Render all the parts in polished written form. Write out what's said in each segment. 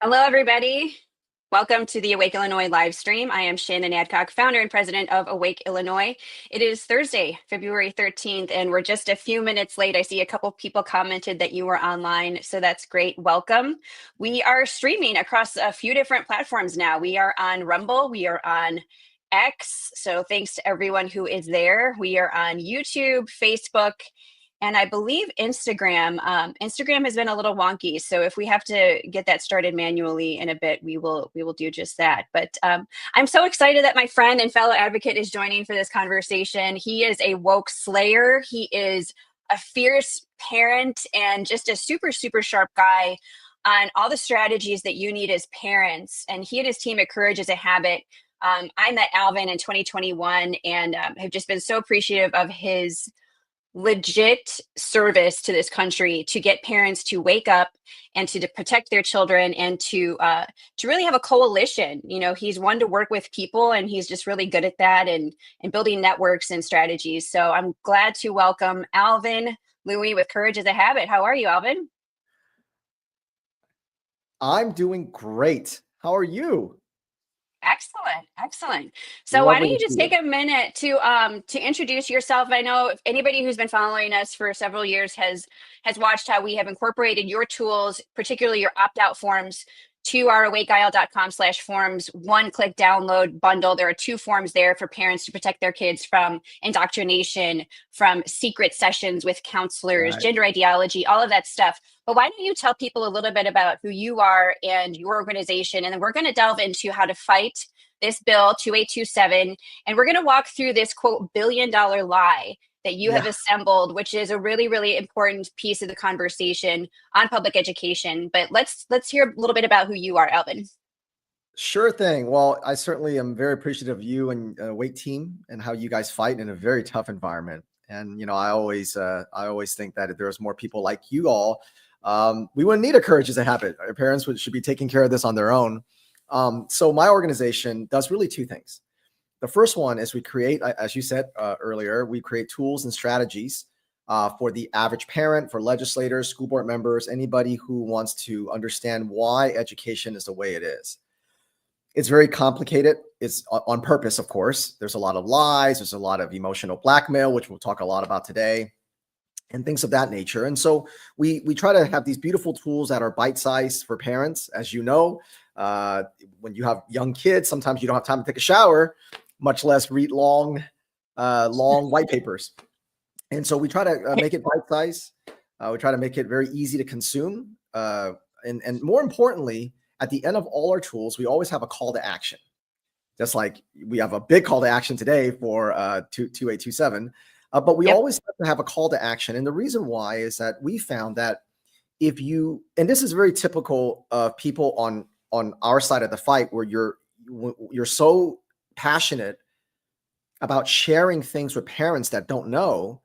Hello, everybody. Welcome to the Awake Illinois live stream. I am Shannon Adcock, founder and president of Awake Illinois. It is Thursday, February 13th, and we're just a few minutes late. I see a couple people commented that you were online, so that's great. Welcome. We are streaming across a few different platforms now. We are on Rumble, we are on X, so thanks to everyone who is there. We are on YouTube, Facebook, and I believe Instagram. Instagram has been a little wonky, so if we have to get that started manually in a bit, we will do just that. But I'm so excited that my friend and fellow advocate is joining for this conversation. He is a woke slayer. He is a fierce parent and just a super sharp guy on all the strategies that you need as parents. And he and his team at Courage is a Habit. I met Alvin in 2021 and have just been so appreciative of his legit service to this country to get parents to wake up and to protect their children and to really have a coalition. You know, he's one to work with people, and he's just really good at that and building networks and strategies. So I'm glad to welcome Alvin Lui with Courage is a Habit. How are you, Alvin? I'm doing great. How are you? Excellent. So why don't you just take a minute to introduce yourself? I know if anybody who's been following us for several years has watched how we have incorporated your tools, particularly your opt-out forms, to our awakeil.com/forms one-click download bundle. There are 2 forms there for parents to protect their kids from indoctrination, from secret sessions with counselors, right, gender ideology, all of that stuff. But why don't you tell people a little bit about who you are and your organization, and then we're going to delve into how to fight this bill 2827, and we're going to walk through this quote billion-dollar lie that you have assembled, which is a really important piece of the conversation on public education. But let's hear a little bit about who you are, Alvin. Sure thing. Well, I certainly am very appreciative of you and Awake team and how you guys fight in a very tough environment. And you know, I always think that if there's more people like you all, we wouldn't need a Courage is a Habit. Our parents should be taking care of this on their own. So my organization does really 2 things. The first one is we create, as you said earlier, we create tools and strategies for the average parent, for legislators, school board members, anybody who wants to understand why education is the way it is. It's very complicated. It's on purpose, of course. There's a lot of lies. There's a lot of emotional blackmail, which we'll talk a lot about today, and things of that nature. And so we try to have these beautiful tools that are bite-sized for parents. As you know, when you have young kids, sometimes you don't have time to take a shower, much less read long white papers. And so we try to make it bite-sized. We try to make it very easy to consume. And more importantly, at the end of all our tools, we always have a call to action. Just like we have a big call to action today for 2827. But we always have to have a call to action. And the reason why is that we found that if you, and this is very typical of people on our side of the fight, where you're so passionate about sharing things with parents that don't know,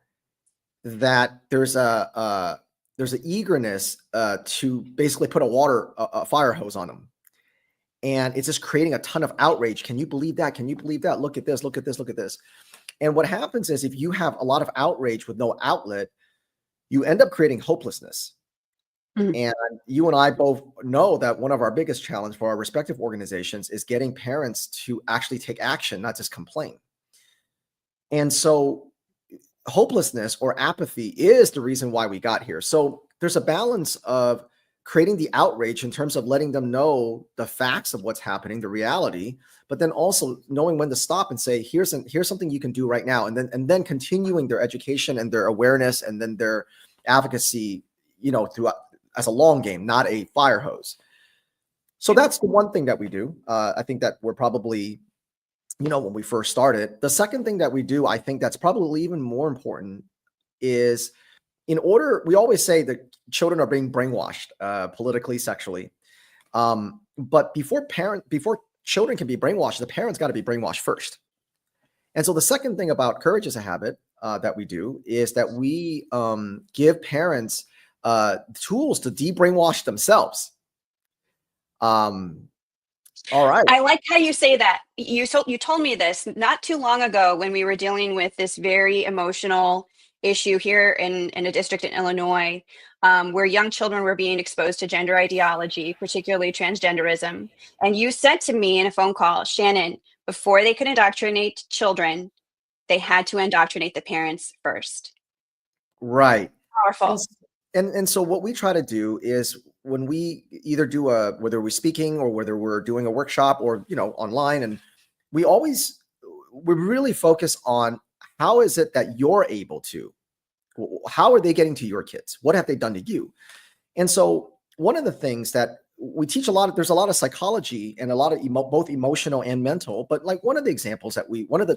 that there's an eagerness to basically put a fire hose on them. And it's just creating a ton of outrage. Can you believe that? Can you believe that? Look at this, look at this, look at this. And what happens is if you have a lot of outrage with no outlet, you end up creating hopelessness. Mm-hmm. And you and I both know that one of our biggest challenges for our respective organizations is getting parents to actually take action, not just complain. And so hopelessness or apathy is the reason why we got here. So there's a balance of creating the outrage in terms of letting them know the facts of what's happening, the reality, but then also knowing when to stop and say, here's something you can do right now. And then continuing their education and their awareness and then their advocacy, you know, throughout, as a long game, not a fire hose. So that's the one thing that we do. I think that we're probably, you know, when we first started. The second thing that we do, I think that's probably even more important, is we always say that children are being brainwashed politically, sexually. But before children can be brainwashed, the parents got to be brainwashed first. And so the second thing about Courage is a Habit that we do is that we give parents tools to de-brainwash themselves. All right. I like how you say that. You told me this not too long ago when we were dealing with this very emotional issue here in a district in Illinois, where young children were being exposed to gender ideology, particularly transgenderism. And you said to me in a phone call, Shannon, before they could indoctrinate children, they had to indoctrinate the parents first. Right. And, Powerful. s- and so what we try to do is when we either do whether we're speaking or whether we're doing a workshop or, online, and we always, we really focus on how is it that you're able to, how are they getting to your kids? What have they done to you? And so one of the things that we teach a lot of, there's a lot of psychology and a lot of both emotional and mental, but like one of the examples that one of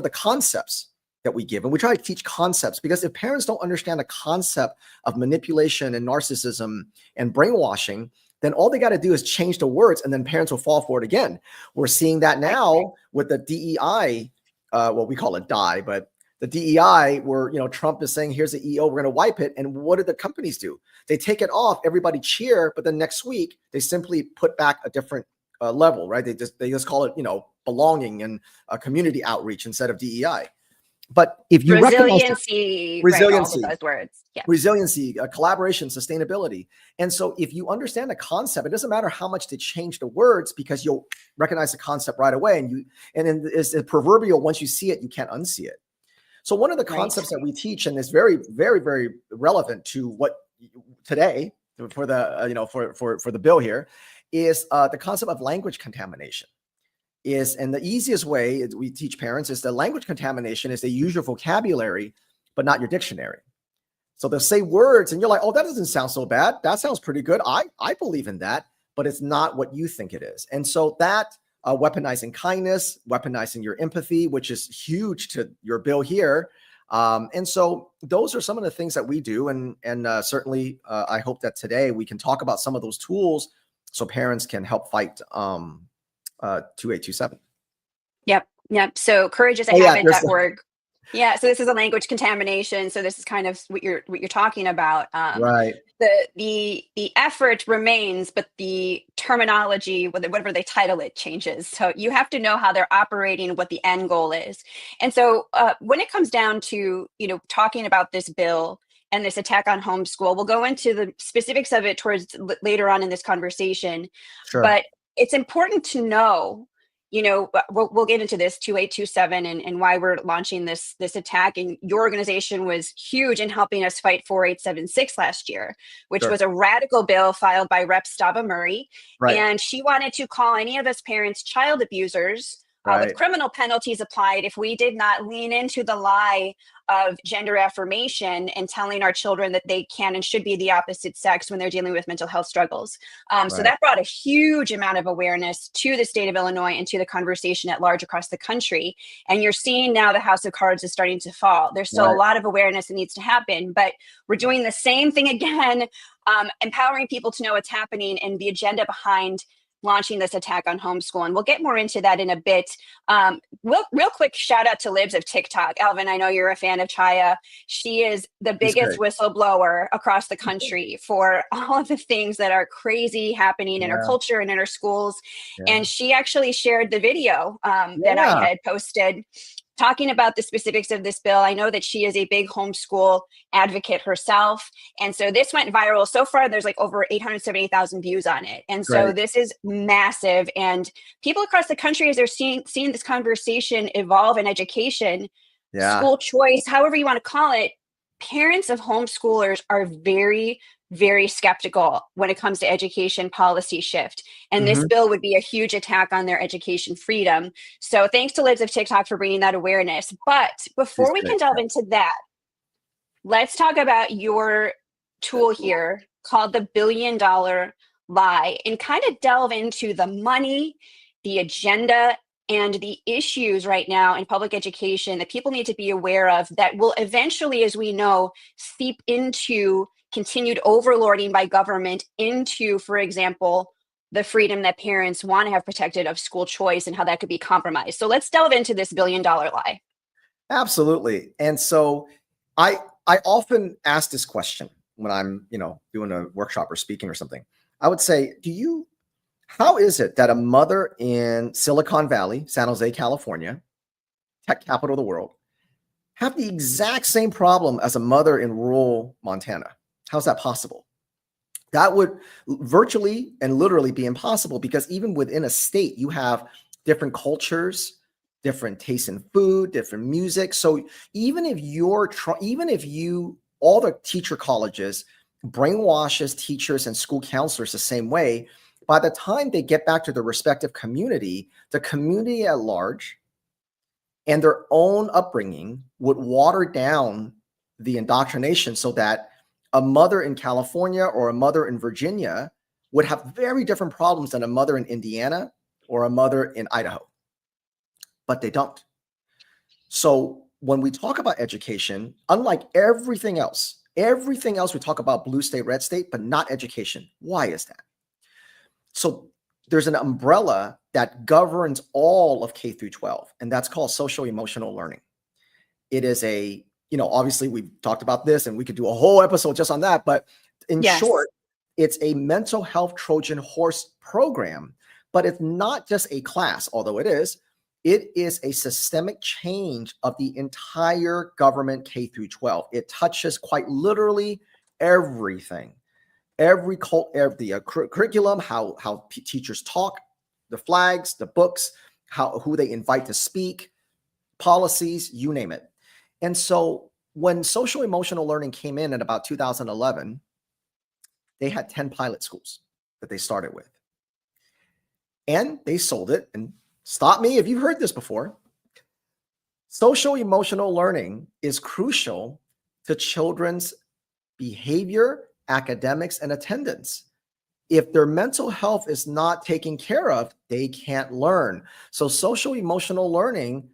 the concepts that we give, and we try to teach concepts, because if parents don't understand the concept of manipulation and narcissism and brainwashing, then all they got to do is change the words and then parents will fall for it again. We're seeing that now with the DEI, well, we call it die, but the DEI, where Trump is saying, here's the EO, we're going to wipe it. And what do the companies do? They take it off, everybody cheer, but then next week they simply put back a different level, right? They just call it, belonging and community outreach instead of DEI. But if you recognize Resiliency, right? All of resiliency, those words. Yeah. collaboration, sustainability. And so if you understand the concept, it doesn't matter how much they change the words, because you'll recognize the concept right away. And then it's proverbial, once you see it, you can't unsee it. So one of the concepts that we teach, and is very, very, very relevant to what today for the for the bill here, is the concept of language contamination. And the easiest way we teach parents is that language contamination is they use your vocabulary, but not your dictionary. So they'll say words and you're like, oh, that doesn't sound so bad. That sounds pretty good. I believe in that, but it's not what you think it is. And so that weaponizing kindness, weaponizing your empathy, which is huge to your bill here. And so those are some of the things that we do. And certainly I hope that today we can talk about some of those tools so parents can help fight 2827. Yep. So courage is a habit.org. Yeah. So this is a language contamination. So this is kind of what you're talking about. Right. The effort remains, but the terminology, whatever they title it, changes. So you have to know how they're operating, what the end goal is. And so when it comes down to, talking about this bill and this attack on homeschool, we'll go into the specifics of it towards later on in this conversation. Sure. But it's important to know, we'll get into this 2827 and why we're launching this attack. And your organization was huge in helping us fight 4876 last year, which was a radical bill filed by Rep. Stava Murray. Right. And she wanted to call any of us parents child abusers, with criminal penalties applied if we did not lean into the lie of gender affirmation and telling our children that they can and should be the opposite sex when they're dealing with mental health struggles. So that brought a huge amount of awareness to the state of Illinois and to the conversation at large across the country. And you're seeing now the house of cards is starting to fall. There's still a lot of awareness that needs to happen, but we're doing the same thing again, empowering people to know what's happening and the agenda behind launching this attack on homeschool. And we'll get more into that in a bit. Real quick shout out to Libs of TikTok. Alvin, I know you're a fan of Chaya. She is the biggest whistleblower across the country for all of the things that are crazy happening in our culture and in our schools. And she actually shared the video that I had posted talking about the specifics of this bill. I know that she is a big homeschool advocate herself. And so this went viral. So far, there's like over 870,000 views on it. And so this is massive. And people across the country, as they're seeing this conversation evolve in education, school choice, however you want to call it, parents of homeschoolers are very, very skeptical when it comes to education policy shift. And this bill would be a huge attack on their education freedom. So thanks to Libs of TikTok for bringing that awareness. But before we can delve into that, let's talk about your tool here called the $1 billion lie and kind of delve into the money, the agenda, and the issues right now in public education that people need to be aware of that will eventually, as we know, seep into continued overlording by government into, for example, the freedom that parents want to have protected of school choice and how that could be compromised. So let's delve into this $1 billion lie. Absolutely. And so I often ask this question when I'm, doing a workshop or speaking or something. I would say, do you How is it that a mother in Silicon Valley, San Jose, California, tech capital of the world, have the exact same problem as a mother in rural Montana? How's that possible? That would virtually and literally be impossible, because even within a state, you have different cultures, different tastes in food, different music. So even if all the teacher colleges brainwashes teachers and school counselors the same way, by the time they get back to their respective community, the community at large and their own upbringing would water down the indoctrination, so that a mother in California or a mother in Virginia would have very different problems than a mother in Indiana or a mother in Idaho. But they don't. So when we talk about education, unlike everything else we talk about blue state, red state, but not education. Why is that? So there's an umbrella that governs all of K through 12, and that's called social emotional learning. It is obviously we've talked about this and we could do a whole episode just on that, but in short, it's a mental health Trojan horse program. But it's not just a class, although it is a systemic change of the entire government K through 12. It touches quite literally everything. Every curriculum, how teachers talk, the flags, the books, who they invite to speak, policies, you name it. And so when social emotional learning came in about 2011, they had 10 pilot schools that they started with. And they sold it. And stop me if you've heard this before. Social emotional learning is crucial to children's behavior, academics, and attendance. If their mental health is not taken care of, they can't learn. So social emotional learning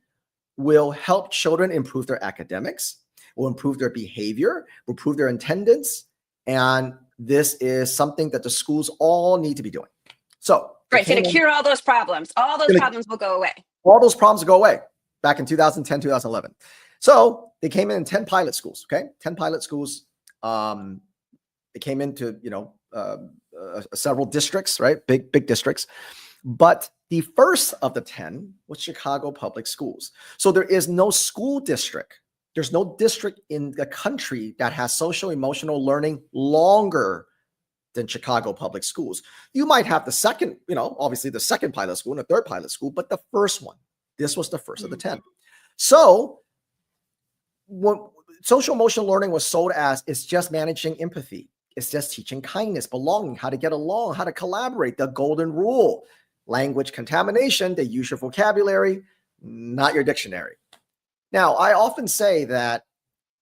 will help children improve their academics, will improve their behavior, will improve their attendance. And this is something that the schools all need to be doing. So it's going to cure all those problems. All those problems will go away. All those problems will go away back in 2010, 2011. So they came in 10 pilot schools, okay? 10 pilot schools. They came into, several districts, right? Big districts. But the first of the 10 was Chicago Public Schools. So there is no school district. There's no district in the country that has social emotional learning longer than Chicago Public Schools. You might have the second, obviously the second pilot school and the third pilot school, but the first one, this was the first of the 10. So when social emotional learning was sold as, it's just managing empathy. It's just teaching kindness, belonging, how to get along, how to collaborate, the golden rule. Language contamination, they use your vocabulary, not your dictionary. Now, I often say that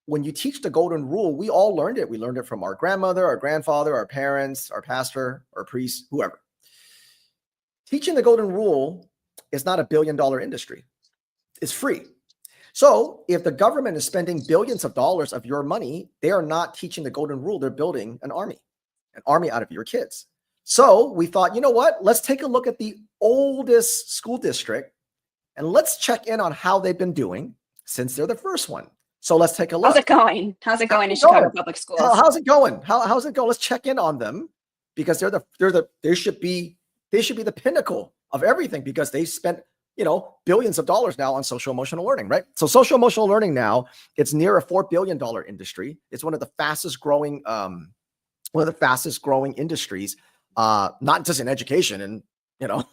when you teach the golden rule, we all learned it. We learned it from our grandmother, our grandfather, our parents, our pastor, our priest, whoever. Teaching the golden rule is not a billion-dollar industry. It's free. So if the government is spending billions of dollars of your money, they are not teaching the golden rule. They're building an army out of your kids. So we thought, you know what? Let's take a look at the oldest school district and let's check in on how they've been doing since they're the first one. So let's take a look. How's it going? How's it going in Chicago Public Schools? How's it going? How's it going? Let's check in on them, because they should be the pinnacle of everything, because they spent billions of dollars now on social emotional learning, right? So social emotional learning now, it's near a $4 billion industry. It's one of the fastest growing industries, not just in education and,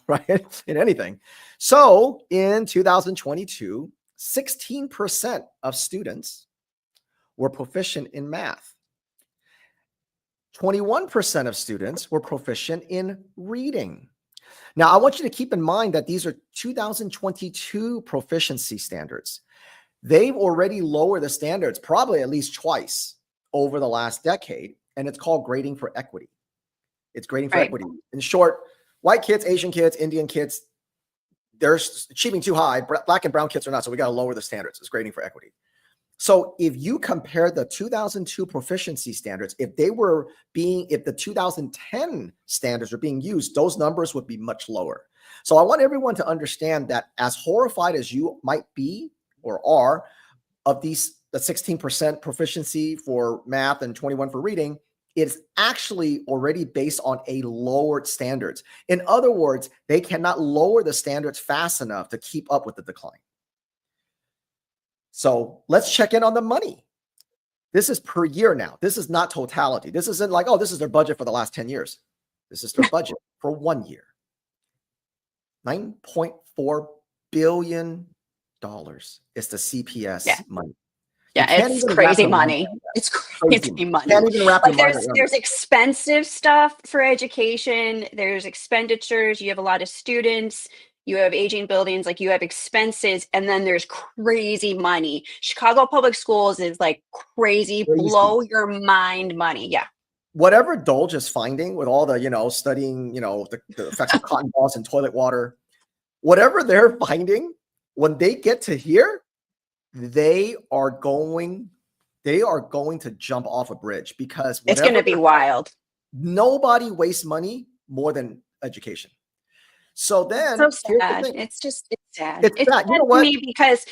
right, in anything. So in 2022, 16% of students were proficient in math. 21% of students were proficient in reading. Now, I want you to keep in mind that these are 2022 proficiency standards. They've already lowered the standards probably at least twice over the last decade, and it's called grading for equity. It's grading for equity. In short, white kids, Asian kids, Indian kids, they're achieving too high. Black and brown kids are not, so we got to lower the standards. It's grading for equity. So if you compare the 2002 proficiency standards, if the 2010 standards are being used, those numbers would be much lower. So I want everyone to understand that, as horrified as you might be or are of the 16% proficiency for math and 21 for reading, it's actually already based on a lowered standards. In other words, they cannot lower the standards fast enough to keep up with the decline. So let's check in on the money. This is per year now. This is not totality. This isn't like, oh, this is their budget for the last 10 years. This is their budget for 1 year. $9.4 billion is the CPS money. Yeah, it's crazy money. It's crazy money. Can't even wrap your mind around it. There's expensive stuff for education. There's expenditures. You have a lot of students. You have aging buildings. Like, you have expenses, and then there's crazy money. Chicago Public Schools is like crazy, blow your mind money. Yeah. Whatever Dolge is finding with all the, studying, the effects of cotton balls and toilet water, whatever they're finding, when they get to here, they are going to jump off a bridge, because it's going to be wild. Nobody wastes money more than education. So then it's so sad. It's sad. It's sad. You know what? To me, because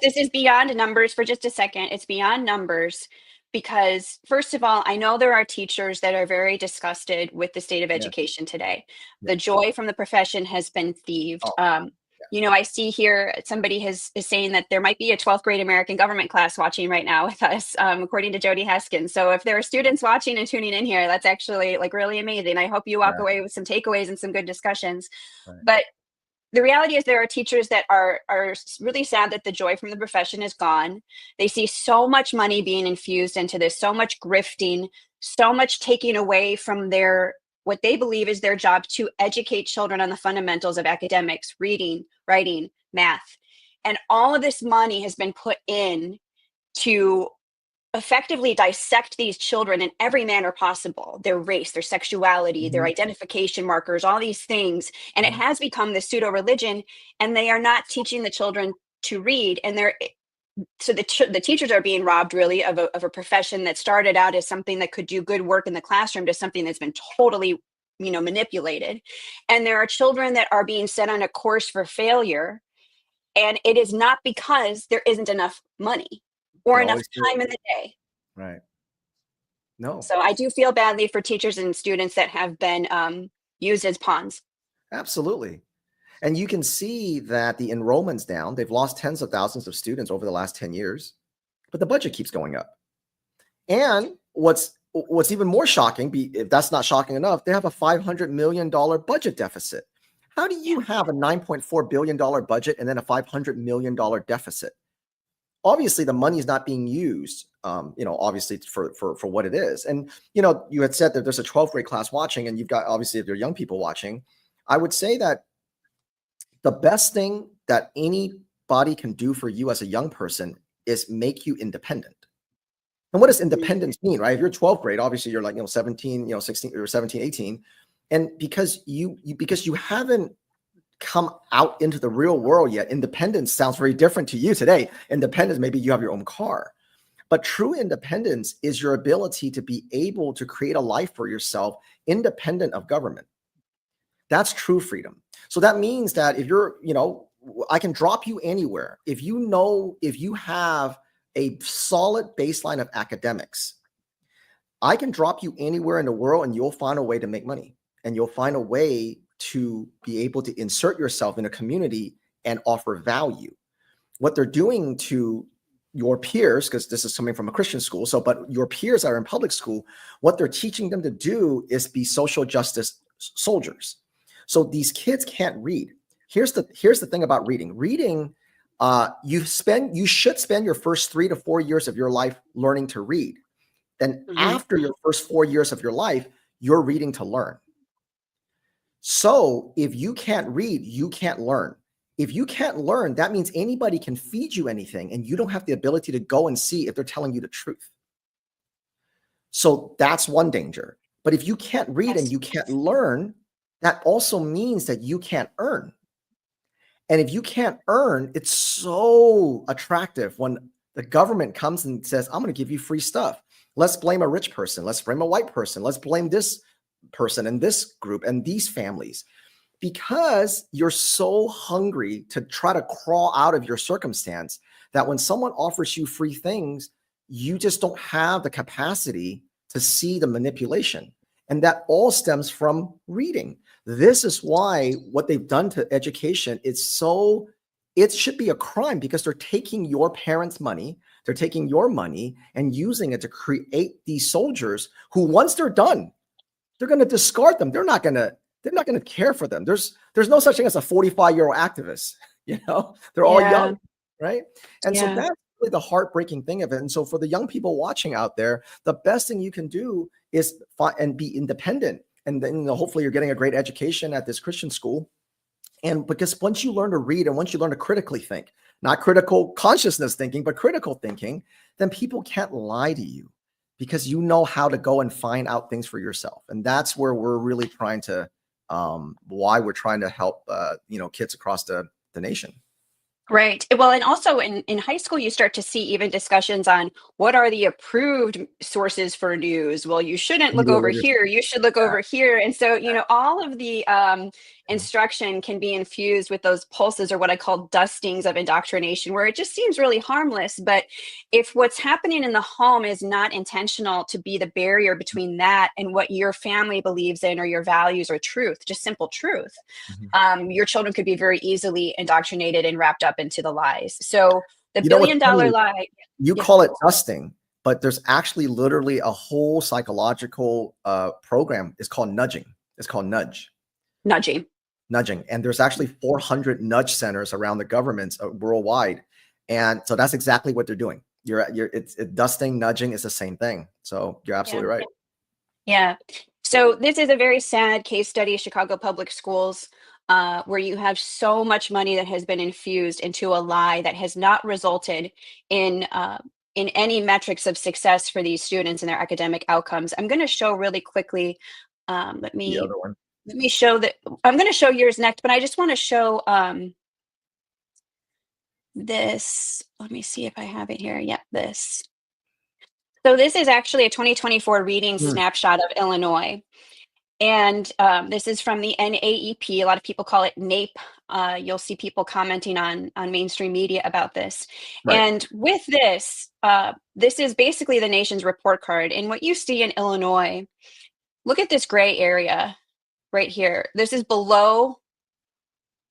this is beyond numbers for just a second. It's beyond numbers. Because, first of all, I know there are teachers that are very disgusted with the state of education today. The joy from the profession has been thieved. I see here somebody is saying that there might be a 12th grade American government class watching right now with us, according to Jody Haskins. So if there are students watching and tuning in here, that's actually like really amazing. I hope you walk away with some takeaways and some good discussions. But the reality is there are teachers that are really sad that the joy from the profession is gone. They see so much money being infused into this, so much grifting, so much taking away from what they believe is their job to educate children on the fundamentals of academics, reading, writing, math. And all of this money has been put in to effectively dissect these children in every manner possible: their race, their sexuality, their identification markers, all these things. And it has become this pseudo religion, and they are not teaching the children to read. And the teachers are being robbed really of a profession that started out as something that could do good work in the classroom to something that's been totally, manipulated. And there are children that are being set on a course for failure. And it is not because there isn't enough money or enough time in the day. Right. No. So I do feel badly for teachers and students that have been used as pawns. Absolutely. And you can see that the enrollment's down. They've lost tens of thousands of students over the last 10 years, but the budget keeps going up. And what's even more shocking, if that's not shocking enough, they have a $500 million budget deficit. How do you have a $9.4 billion budget and then a $500 million deficit? Obviously, the money is not being used, obviously for what it is. And, you had said that there's a 12th grade class watching, and you've got, obviously, if there are young people watching, I would say that the best thing that anybody can do for you as a young person is make you independent. And what does independence mean, right? If you're 12th grade, obviously you're like, 17, 16 or 17, 18. And because you haven't come out into the real world yet, independence sounds very different to you today. Independence, maybe you have your own car. But true independence is your ability to be able to create a life for yourself independent of government. That's true freedom. So that means that if you're, I can drop you anywhere. If you have a solid baseline of academics, I can drop you anywhere in the world and you'll find a way to make money, and you'll find a way to be able to insert yourself in a community and offer value. What they're doing to your peers, because this is coming from a Christian school, but your peers that are in public school, what they're teaching them to do is be social justice soldiers. So these kids can't read. Here's the thing about reading. Reading, you should spend your first 3 to 4 years of your life learning to read. Then after your first 4 years of your life, you're reading to learn. So if you can't read, you can't learn. If you can't learn, that means anybody can feed you anything, and you don't have the ability to go and see if they're telling you the truth. So that's one danger. But if you can't read and you can't learn, that also means that you can't earn. And if you can't earn, it's so attractive when the government comes and says, I'm going to give you free stuff. Let's blame a rich person. Let's blame a white person. Let's blame this person and this group and these families, because you're so hungry to try to crawl out of your circumstance that when someone offers you free things, you just don't have the capacity to see the manipulation. And that all stems from reading. This is why what they've done to education is it should be a crime, because they're taking your parents' money, they're taking your money and using it to create these soldiers who, once they're done, they're going to discard them. They're not going to care for them. There's no such thing as a 45-year-old activist. They're all young, right? And so that's really the heartbreaking thing of it. And so for the young people watching out there, the best thing you can do is and be independent. And then hopefully you're getting a great education at this Christian school. And because once you learn to read and once you learn to critically think, not critical consciousness thinking, but critical thinking, then people can't lie to you, because you know how to go and find out things for yourself. And that's where we're really trying to, why we're trying to help, kids across the nation. Right. Well, and also in high school, you start to see even discussions on what are the approved sources for news. Well, you shouldn't look over here. You should look over here. And so, all of the instruction can be infused with those pulses, or what I call dustings of indoctrination, where it just seems really harmless. But if what's happening in the home is not intentional to be the barrier between that and what your family believes in, or your values or truth, just simple truth, your children could be very easily indoctrinated and wrapped up into the lies. So the $1 billion lie. You call it dusting, but there's actually literally a whole psychological program. It's called nudging. It's called nudging. And there's actually 400 nudge centers around the governments worldwide. And so that's exactly what they're doing. It's dusting, nudging is the same thing. So you're absolutely right. Yeah. So this is a very sad case study, Chicago Public Schools, where you have so much money that has been infused into a lie that has not resulted in any metrics of success for these students and their academic outcomes. I'm going to show really quickly. Let me show that. I'm going to show yours next, but I just want to show this. Let me see if I have it here. Yep, this. So this is actually a 2024 reading snapshot of Illinois. And this is from the NAEP. A lot of people call it NAEP. You'll see people commenting on mainstream media about this. Right. And with this, this is basically the nation's report card. And what you see in Illinois, look at this gray area right here. This is below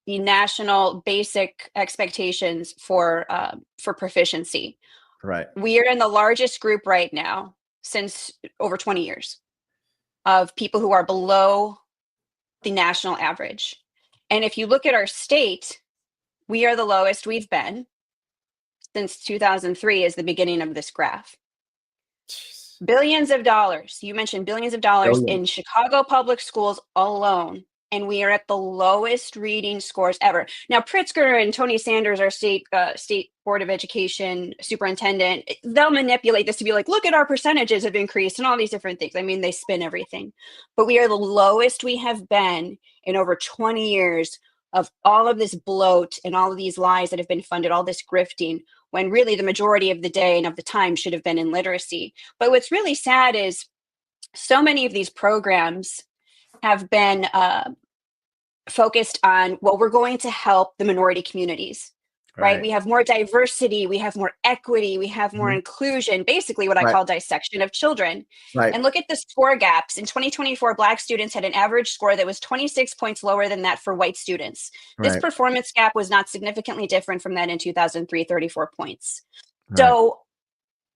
the national basic expectations for proficiency. Right. We are in the largest group right now since over 20 years of people who are below the national average. And if you look at our state, we are the lowest we've been since 2003 is the beginning of this graph. Jeez. Billions of dollars. You mentioned billions of dollars in Chicago public schools alone. And we are at the lowest reading scores ever. Now, Pritzker and Tony Sanders, our state Board of Education superintendent, they'll manipulate this to be like, look at our percentages have increased and all these different things. I mean, they spin everything. But we are the lowest we have been in over 20 years of all of this bloat and all of these lies that have been funded, all this grifting, when really the majority of the day and of the time should have been in literacy. But what's really sad is so many of these programs have been focused on, well, we're going to help the minority communities, right? We have more diversity, we have more equity, we have more inclusion, basically what I call dissection of children. And look at the score gaps. In 2024, Black students had an average score that was 26 points lower than that for white students. This performance gap was not significantly different from that in 2003, 34 points. So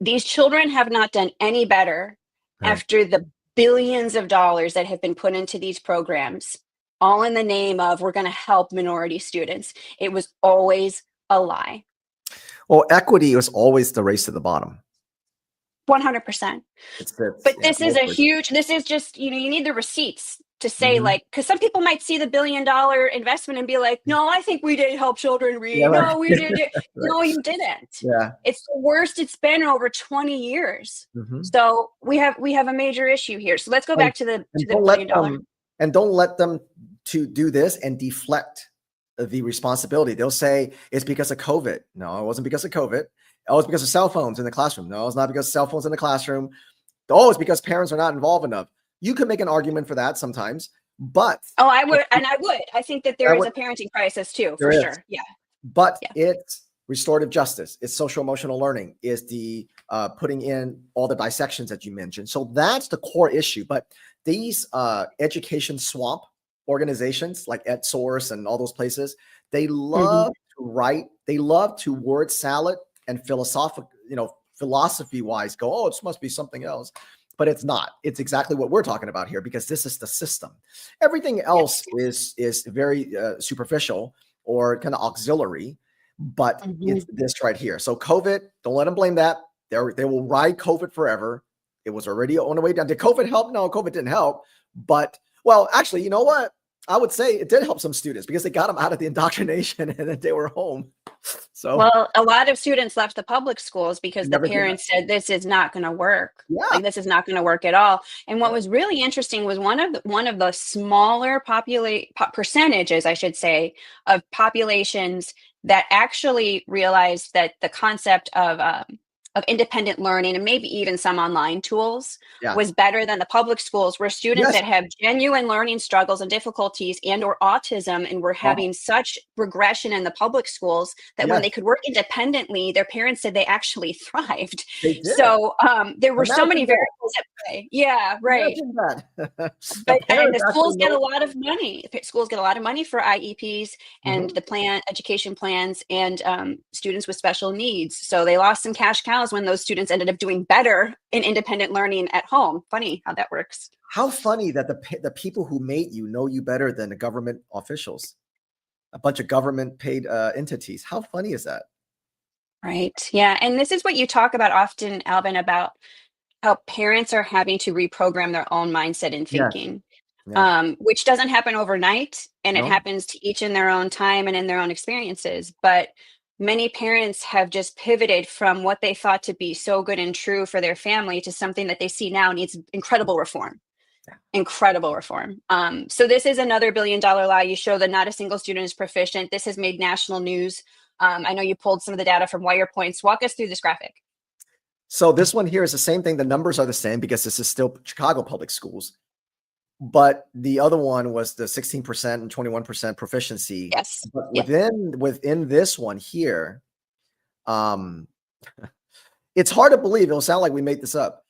these children have not done any better after the billions of dollars that have been put into these programs, all in the name of we're going to help minority students. It was always a lie. Well, equity was always the race to the bottom. 100%. But this is a huge, this is just, you need the receipts to say like, because some people might see the $1 billion investment and be like, no, I think we did help children read. No, we did it. No, you didn't. It's the worst it's been in over 20 years. So we have a major issue here. So let's go back to the $1 billion. And don't let them to do this and deflect the responsibility. They'll say it's because of COVID. No, it wasn't because of COVID. Oh, it's because of cell phones in the classroom. No, it's not because of cell phones in the classroom. Oh, it's because parents are not involved enough. You could make an argument for that sometimes, but I would. I think that there is a parenting crisis too, for sure. Yeah. But it's restorative justice, it's social emotional learning, is the putting in all the dissections that you mentioned. So that's the core issue. But these education swamp organizations like EdSource and all those places, they love to write, they love to word salad and philosophy wise go, oh, this must be something else. But it's not. It's exactly what we're talking about here, because this is the system. Everything else is very superficial or kind of auxiliary, but it's this right here. So COVID, don't let them blame that. They will ride COVID forever. It was already on the way down. Did COVID help? No, COVID didn't help. But, well, actually, you know what? I would say it did help some students because they got them out of the indoctrination and then they were home. So, well, a lot of students left the public schools because the never came back. parents said this is not going to work. Yeah. Like this is not going to work at all. And what was really interesting was one of the smaller percentages, I should say, of populations that actually realized that the concept of independent learning and maybe even some online tools was better than the public schools, where students that have genuine learning struggles and difficulties and or autism and were having such regression in the public schools that when they could work independently, their parents said they actually thrived. So there were so many variables at play. Yeah, right. But and the schools get a lot of money. Schools get a lot of money for IEPs and the education plans and students with special needs. So they lost some cash cows when those students ended up doing better in independent learning at home. Funny how that works. How funny that the people who made you know you better than the government officials, a bunch of government paid entities. How funny is that? Right. Yeah. And this is what you talk about often, Alvin, about how parents are having to reprogram their own mindset and thinking, which doesn't happen overnight. And it happens to each in their own time and in their own experiences. But many parents have just pivoted from what they thought to be so good and true for their family to something that they see now needs incredible reform. Incredible reform. So this is another $1 billion lie. You show that not a single student is proficient. This has made national news. I know you pulled some of the data from Wire Points. Walk us through this graphic. So this one here is the same thing. The numbers are the same because this is still Chicago public schools. But the other one was the 16% and 21% proficiency. Yes. But within this one here, it's hard to believe. It'll sound like we made this up.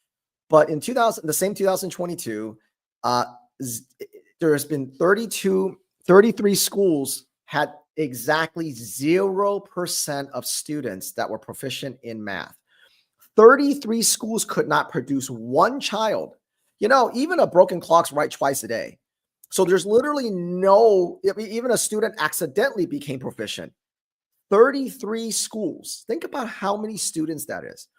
But in the same 2022, there has been 33 schools had exactly 0% of students that were proficient in math. 33 schools could not produce one child. You know, even a broken clock's right twice a day. So there's literally even a student accidentally became proficient. 33 schools. Think about how many students that is.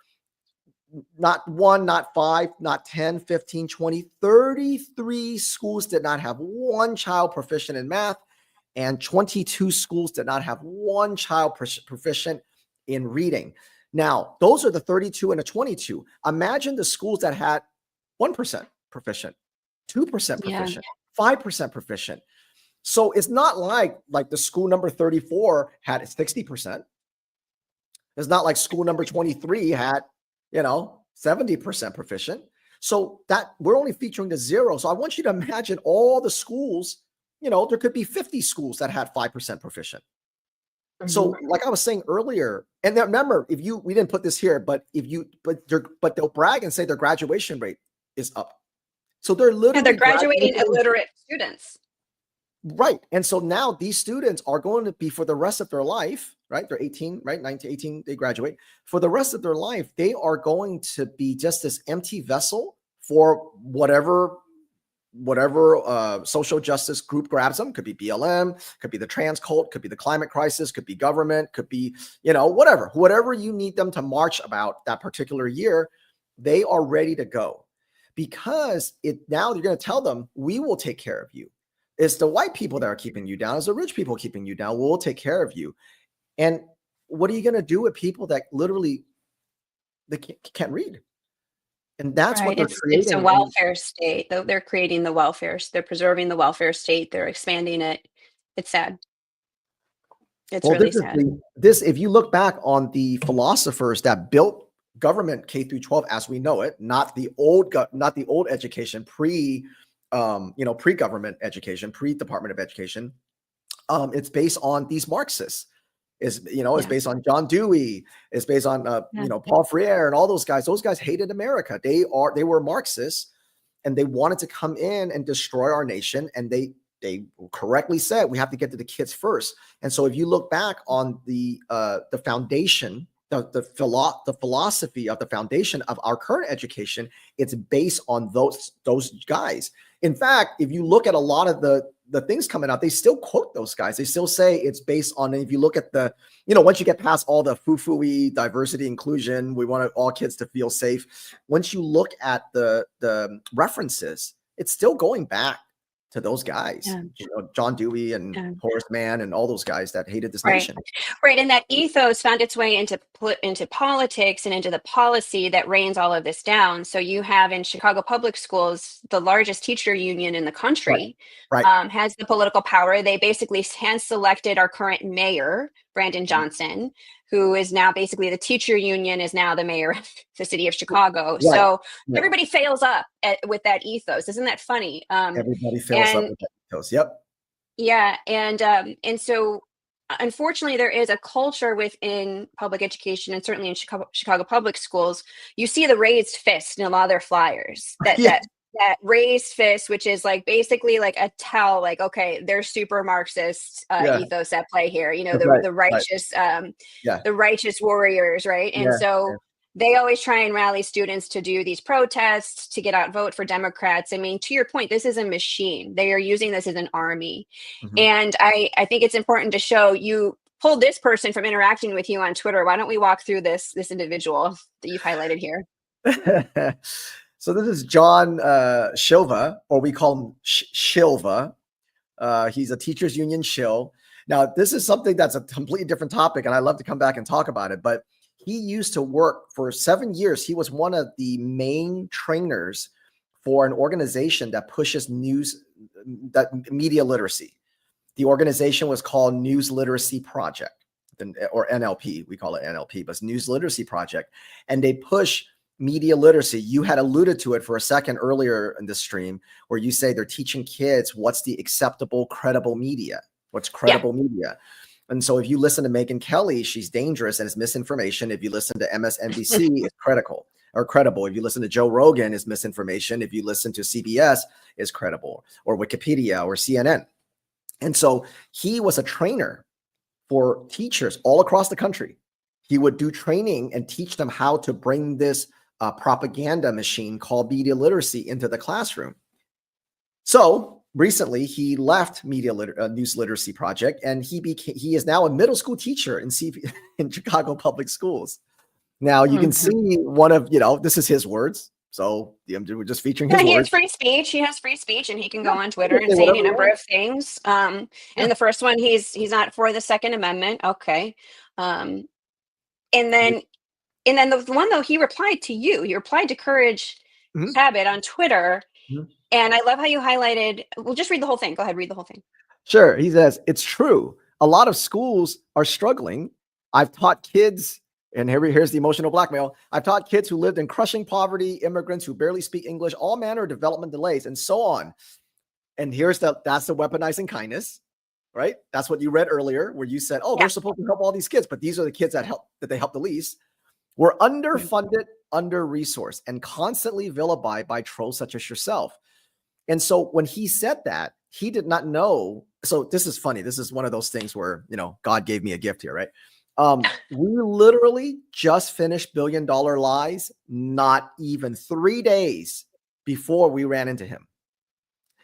Not one, not 5, not 10, 15, 20, 33 schools did not have one child proficient in math, and 22 schools did not have one child proficient in reading. Now, those are the 32 and the 22. Imagine the schools that had 1% proficient, 2% proficient, 5% proficient. So it's not like the school number 34 had 60%. It's not like school number 23 had, 70% proficient. So that we're only featuring the 0. So I want you to imagine all the schools, there could be 50 schools that had 5% proficient. So like I was saying earlier, and then remember, we didn't put this here, but they'll brag and say their graduation rate is up. So they're literally they're graduating illiterate students. Right. And so now these students are going to be for the rest of their life, right? They're 18, right? 19, 18, they graduate. For the rest of their life, they are going to be just this empty vessel for whatever social justice group grabs them. Could be BLM, could be the trans cult, could be the climate crisis, could be government, could be, whatever you need them to march about that particular year, they are ready to go. Because now you're going to tell them, we will take care of you. It's the white people that are keeping you down. It's the rich people keeping you down. We'll take care of you. And what are you going to do with people that literally they can't read? And that's what they're creating. It's a welfare state. They're creating the welfare. They're preserving the welfare state. They're expanding it. It's sad. It's really sad. If you look back on the philosophers that built government K through 12 as we know it, not the old education, pre-government education, pre-Department of Education. It's based on these Marxists. is, is based on John Dewey, is based on, Paul Freire and all those guys. Those guys hated America. They were Marxists, and they wanted to come in and destroy our nation. And they correctly said, we have to get to the kids first. And so if you look back on the foundation, the philosophy of the foundation of our current education, it's based on those guys. In fact, if you look at a lot of the things coming out, they still quote those guys. They still say it's based on, if you look at the, once you get past all the foo-foo-y diversity, inclusion, we want all kids to feel safe. Once you look at the references, it's still going back to those guys, John Dewey and Horace Mann and all those guys that hated this nation. Right. And that ethos found its way into politics and into the policy that reins all of this down. So you have in Chicago public schools, the largest teacher union in the country, has the political power. They basically hand selected our current mayor, Brandon Johnson, who is now basically the teacher union is now the mayor of the city of Chicago. Right. So everybody fails up with that ethos. Isn't that funny? Everybody fails up with that ethos. Yep. Yeah. And so unfortunately, there is a culture within public education, and certainly in Chicago public schools, you see the raised fist in a lot of their flyers. That raised fist, which is like basically like a tell, like, okay, there's super Marxist ethos at play here. The righteous, the righteous warriors, right? And they always try and rally students to do these protests, to get out, vote for Democrats. I mean, to your point, this is a machine. They are using this as an army. Mm-hmm. And I think it's important to show you pulled this person from interacting with you on Twitter. Why don't we walk through this individual that you've highlighted here? So this is John Shilva, or we call him Shilva. He's a teachers union shill. Now, this is something that's a completely different topic, and I'd love to come back and talk about it. But he used to work for 7 years. He was one of the main trainers for an organization that pushes media literacy. The organization was called News Literacy Project, or NLP. We call it NLP, but it's News Literacy Project. And they push media literacy. You had alluded to it for a second earlier in the stream, where you say they're teaching kids what's the acceptable, credible media. What's credible media? And so if you listen to Megyn Kelly, she's dangerous and it's misinformation. If you listen to MSNBC, it's credible. If you listen to Joe Rogan, it's misinformation. If you listen to CBS, it's credible, or Wikipedia or CNN. And so he was a trainer for teachers all across the country. He would do training and teach them how to bring this propaganda machine called media literacy into the classroom. So recently he left News Literacy Project, and he is now a middle school teacher in Chicago public schools. Now you can see one of, this is his words. So we're just featuring his words. He has free speech. He has free speech, and he can go on Twitter and say any number of things. And the first one, he's not for the Second Amendment. Okay. And then the one, though, he replied to you. He replied to Courage Habit on Twitter. Mm-hmm. And I love how you highlighted. We'll just read the whole thing. Go ahead, read the whole thing. Sure. He says, it's true. A lot of schools are struggling. I've taught kids, and here's the emotional blackmail. I've taught kids who lived in crushing poverty, immigrants who barely speak English, all manner of development delays, and so on. And that's the weaponizing kindness, right? That's what you read earlier, where you said, they're supposed to help all these kids, but these are the kids that they help the least. We're underfunded, under-resourced, and constantly vilified by trolls such as yourself. And so when he said that, he did not know. So this is funny. This is one of those things where, God gave me a gift here, right? We literally just finished $1 Billion Lies, not even 3 days before we ran into him.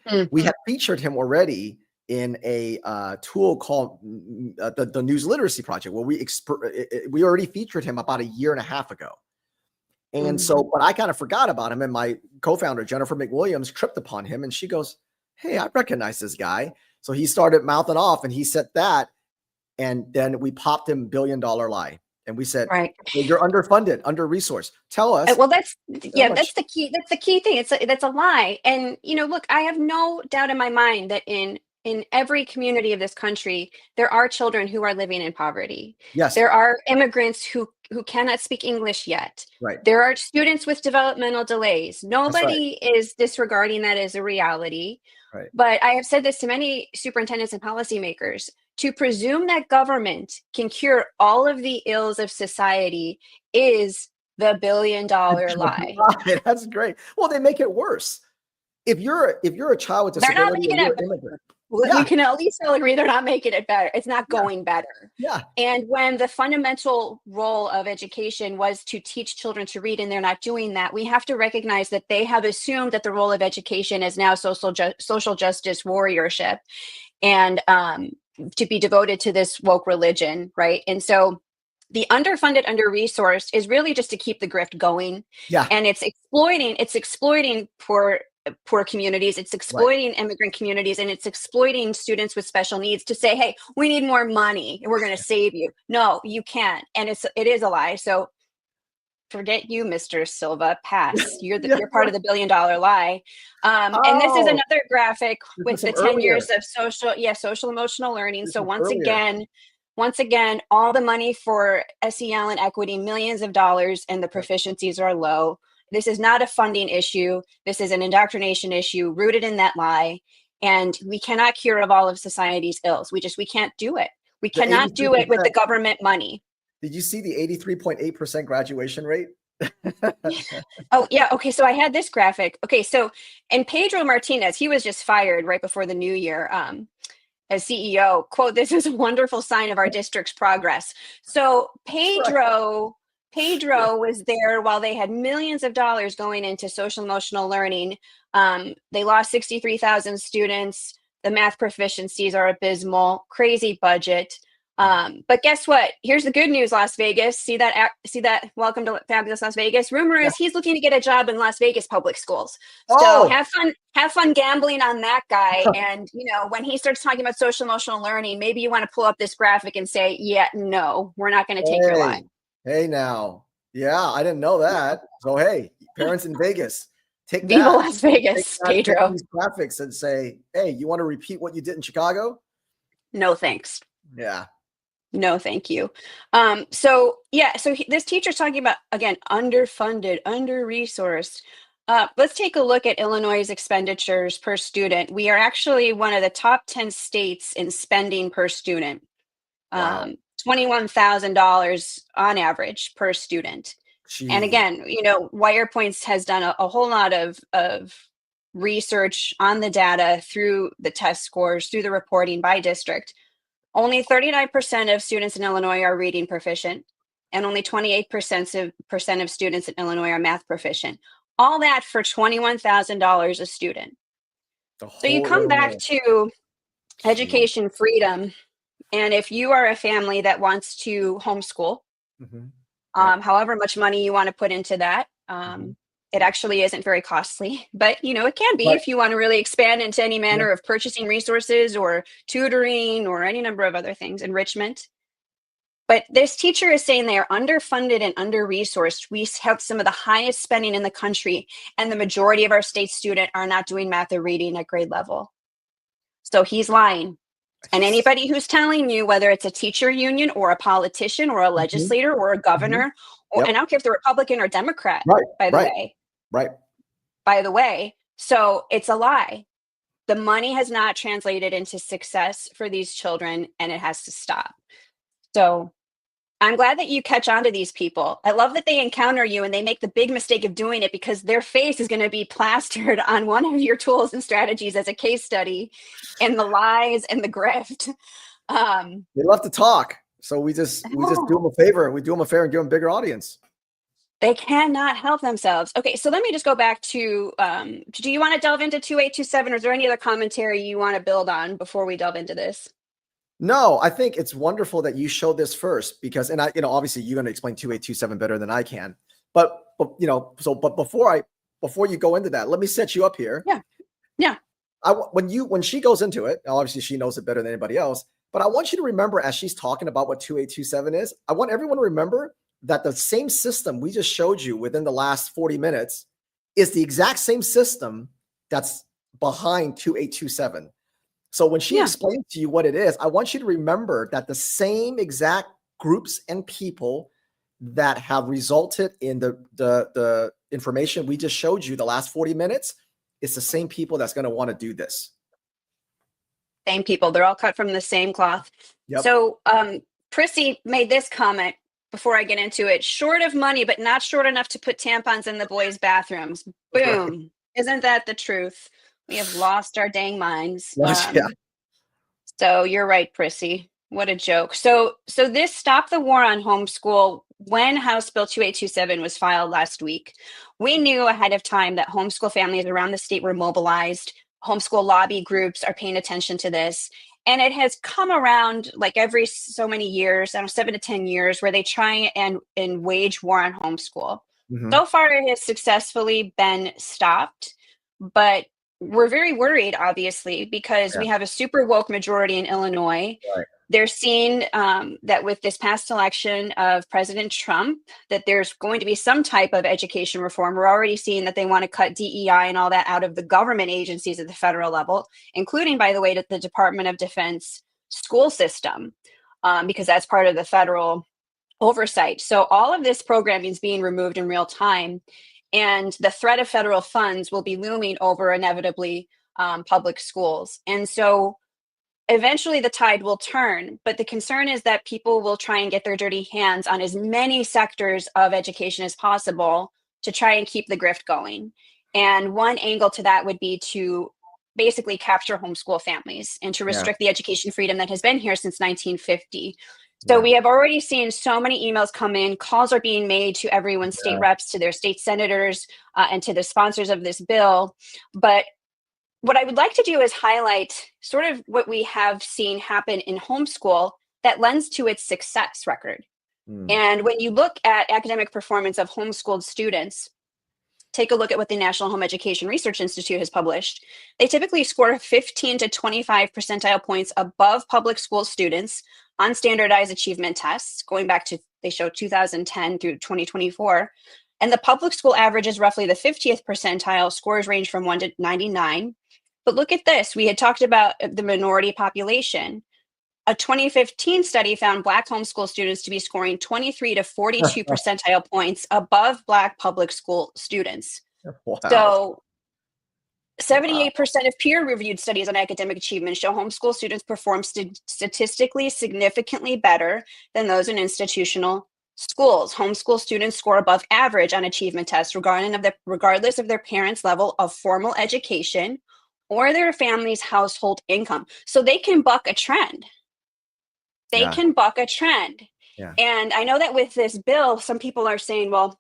Mm-hmm. We had featured him already in a tool called the News Literacy Project, where we already featured him about 1.5 years ago. And so, but I kind of forgot about him, and my co-founder, Jennifer McWilliams, tripped upon him, and she goes, hey, I recognize this guy. So he started mouthing off, and he said that, and then we popped him $1 Billion Lie. And we said, right, well, you're underfunded, under-resourced. Tell us. Well, that's the key. That's the key thing. That's a lie. And, look, I have no doubt in my mind that in every community of this country, there are children who are living in poverty. Yes. There are immigrants who cannot speak English yet. Right. There are students with developmental delays. Nobody is disregarding that as a reality. Right. But I have said this to many superintendents and policymakers. To presume that government can cure all of the ills of society is the billion-dollar lie. That's great. Well, they make it worse. If you're a child with They're not disability or making you're it an immigrant, better. yeah, We can at least all agree they're not making it better. It's not going better. yeah, And when the fundamental role of education was to teach children to read and they're not doing that, we have to recognize that they have assumed that the role of education is now social justice warriorship and to be devoted to this woke religion, right? And so the underfunded, under-resourced is really just to keep the grift going, yeah, and it's exploiting poor communities, it's right. exploiting immigrant communities, and it's exploiting students with special needs to say, hey, we need more money and we're going to save you. No, you can't. And it is a lie. So forget you, Mr. Silva, pass. Yeah. You're part of the billion-dollar lie. And this is Oh, another graphic this is with some the 10 earlier. years of social emotional learning. This So is earlier. once again, all the money for SEL and equity, millions of dollars, and the Yep. proficiencies are low. This is not a funding issue. This is an indoctrination issue rooted in that lie. And we cannot cure of all of society's ills. We can't do it. We The cannot do it with the 83%. government money. Did you see the 83.8% graduation rate? Oh, yeah. Okay. So I had this graphic. Okay. So, and Pedro Martinez, he was just fired right before the new year as CEO. Quote, this is a wonderful sign of our district's progress. So Yeah. Pedro was there while they had millions of dollars going into social emotional learning. They lost 63,000 students. The math proficiencies are abysmal, crazy budget. But guess what? Here's the good news, Las Vegas. See that? Welcome to fabulous Las Vegas. Rumor Yeah. is he's looking to get a job in Las Vegas public schools. So Oh, have fun gambling on that guy. And when he starts talking about social emotional learning, maybe you want to pull up this graphic and say, yeah, no, we're not going to take your lie. hey now. Yeah, I didn't know that. So, hey, parents in Vegas, take Viva that. Las Vegas, Take Pedro. these graphics and say, hey, you want to repeat what you did in Chicago? No, thanks. Yeah. No, thank you. So this teacher's talking about, again, underfunded, under-resourced. Let's take a look at Illinois' expenditures per student. We are actually one of the top 10 states in spending per student. Wow. $21,000 on average per student. And Gee. again, WirePoints has done a whole lot of research on the data through the test scores, through the reporting by district. Only 39% of students in Illinois are reading proficient, and only 28% of students in Illinois are math proficient. All that for $21,000 a student. So you whole come back Illinois. to Gee. education freedom, and if you are a family that wants to homeschool, Mhm. Yep. however much money you want to put into that, Mhm. it actually isn't very costly, but it can be Right. if you want to really expand into any Yeah. manner of purchasing resources or tutoring or any number of other things, enrichment. But this teacher is saying they are underfunded and under-resourced. We have some of the highest spending in the country, and the majority of our state students are not doing math or reading at grade level. So he's lying. And anybody who's telling you, whether it's a teacher union or a politician or a Mhm. legislator or a Mhm. governor, Yep. and I don't care if they're Republican or Democrat, Right. by the Right. way, Right. so it's a lie. The money has not translated into success for these children, and it has to stop. So I'm glad that you catch on to these people. I love that they encounter you and they make the big mistake of doing it because their face is going to be plastered on one of your tools and strategies as a case study, and the lies and the grift. They love to talk. So we just do them a favor. We do them a favor and give them a bigger audience. They cannot help themselves. Okay, so let me just go back to, do you want to delve into 2827, or is there any other commentary you want to build on before we delve into this? No, I think it's wonderful that you showed this first because, and obviously you're going to explain 2827 better than I can, but before you go into that, let me set you up here. Yeah. Yeah. When she goes into it, obviously she knows it better than anybody else, but I want you to remember as she's talking about what 2827 is, I want everyone to remember that the same system we just showed you within the last 40 minutes is the exact same system that's behind 2827. So when she explains to you what it is, I want you to remember that the same exact groups and people that have resulted in the information we just showed you the last 40 minutes, it's the same people that's going to want to do this. Same people. They're all cut from the same cloth. Yep. So Prissy made this comment before I get into it. Short of money, but not short enough to put tampons in the boys' bathrooms. Right. Boom. Isn't that the truth? We have lost our dang minds. Yeah. So you're right, Prissy. What a joke. So this Stop the War on Homeschool, when House Bill 2827 was filed last week, we knew ahead of time that homeschool families around the state were mobilized. Homeschool lobby groups are paying attention to this. And it has come around like every so many years, I don't know, 7 to 10 years, where they try and wage war on homeschool. Mhm. So far, it has successfully been stopped, but we're very worried, obviously, because we have a super woke majority in Illinois. Right. They're seeing that with this past election of President Trump, that there's going to be some type of education reform. We're already seeing that they want to cut DEI and all that out of the government agencies at the federal level, including, by the way, the Department of Defense school system, because that's part of the federal oversight. So all of this programming is being removed in real time. And the threat of federal funds will be looming over inevitably public schools. And so eventually the tide will turn, but the concern is that people will try and get their dirty hands on as many sectors of education as possible to try and keep the grift going. And one angle to that would be to basically capture homeschool families and to restrict the education freedom that has been here since 1950. So we have already seen so many emails come in, calls are being made to everyone's state reps, to their state senators, and to the sponsors of this bill. But what I would like to do is highlight sort of what we have seen happen in homeschool that lends to its success record. And when you look at academic performance of homeschooled students, take a look at what the National Home Education Research Institute has published. They typically score 15 to 25 percentile points above public school students on standardized achievement tests, going back to, they show 2010 through 2024. And the public school average is roughly the 50th percentile. Scores range from 1 to 99. But look at this. We had talked about the minority population. A 2015 study found Black homeschool students to be scoring 23 to 42 percentile points above Black public school students. Wow. So 78% of peer-reviewed studies on academic achievement show homeschool students perform statistically significantly better than those in institutional schools. Homeschool students score above average on achievement tests, regardless of their parents' level of formal education or their family's household income. So they can buck a trend. They can buck a trend. And I know that with this bill, some people are saying, well,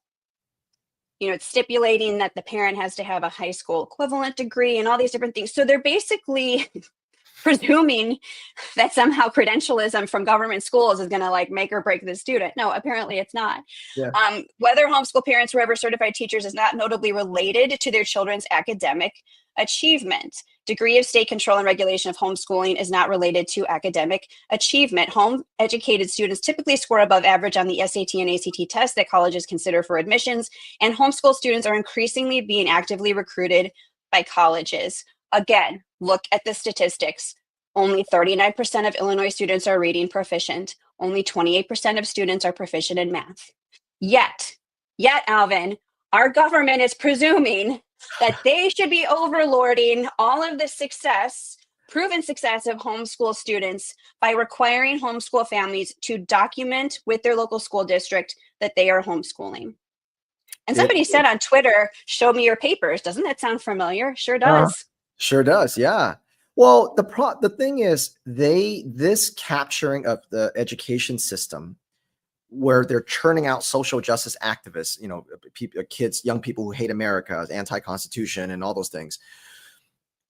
you know, it's stipulating that the parent has to have a high school equivalent degree and all these different things. So they're basically presuming that somehow credentialism from government schools is going to like make or break the student. No, apparently it's not. Whether homeschool parents were ever certified teachers is not notably related to their children's academic achievement. Degree of state control and regulation of homeschooling is not related to academic achievement. Home-educated students typically score above average on the SAT and ACT tests that colleges consider for admissions, and homeschool students are increasingly being actively recruited by colleges. Again, look at the statistics. Only 39% of Illinois students are reading proficient. Only 28% of students are proficient in math. Yet, Alvin, our government is presuming that they should be overlording all of the success, proven success of homeschool students by requiring homeschool families to document with their local school district that they are homeschooling. And somebody said on Twitter, show me your papers. Doesn't that sound familiar? Sure does. Sure does. Yeah. Well, the thing is, this capturing of the education system, where they're churning out social justice activists, you know, kids, young people who hate America, anti-Constitution, and all those things.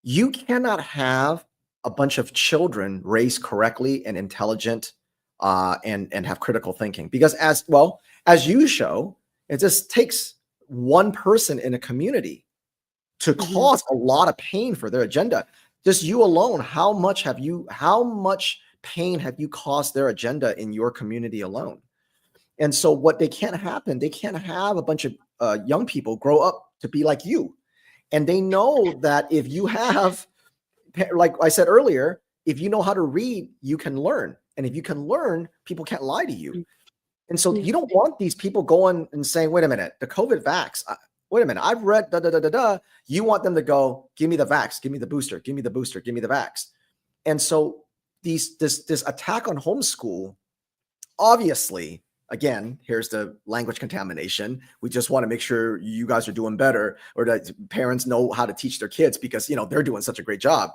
You cannot have a bunch of children raised correctly and intelligent, and have critical thinking, because as you show, it just takes one person in a community to cause a lot of pain for their agenda. Just you alone, how much pain have you caused their agenda in your community alone? And so what they can't have a bunch of young people grow up to be like you. And they know that if you have, like I said earlier, if you know how to read, you can learn. And if you can learn, people can't lie to you. And so you don't want these people going and saying, wait a minute, the COVID vax, wait a minute, I've read You want them to go, give me the vax, give me the booster, give me the booster, give me the vax. And so this attack on homeschool, obviously, again, here's the language contamination. We just want to make sure you guys are doing better, or that parents know how to teach their kids, because, they're doing such a great job.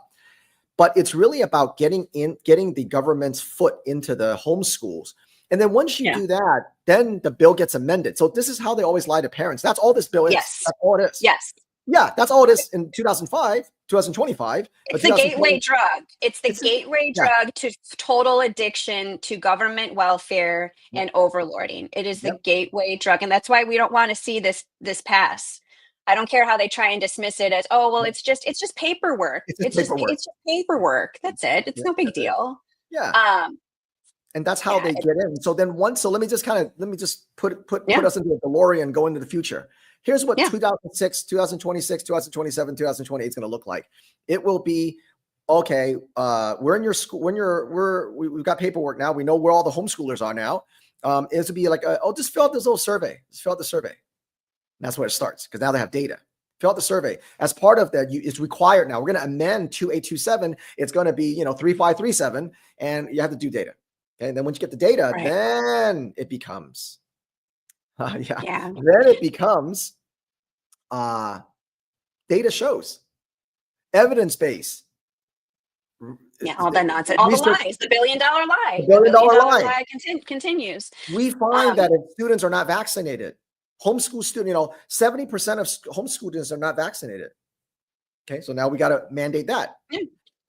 But it's really about getting the government's foot into the homeschools. And then once you do that, then the bill gets amended. So this is how they always lie to parents. That's all this bill is. Yes. That's all it is. Yes. Yeah, that's all it is in 2025. It's the gateway drug. It's the gateway drug to total addiction to government welfare and overlording. It is the gateway drug. And that's why we don't want to see this pass. I don't care how they try and dismiss it as, oh, well, it's just paperwork. It's just paperwork. That's it. It's no big deal. Yeah. And that's how they get in. So then let me just put us into a DeLorean and go into the future. Here's what 2006, 2026, 2027, 2028 is going to look like. It will be, okay, we're in your school, we've got paperwork now. We know where all the homeschoolers are now. It will be like, just fill out this little survey. Just fill out the survey. And that's where it starts, because now they have data. Fill out the survey. As part of that, it's required now. We're going to amend 2827. It's going to be, 3537, and you have to do data. Okay. And then once you get the data, then it becomes, then it becomes data shows, evidence-based. Yeah, all the nonsense, all the lies, the billion-dollar lie. The billion-dollar lie continues. We find that if students are not vaccinated, homeschool student, 70% of homeschool students are not vaccinated. Okay, so now we got to mandate that.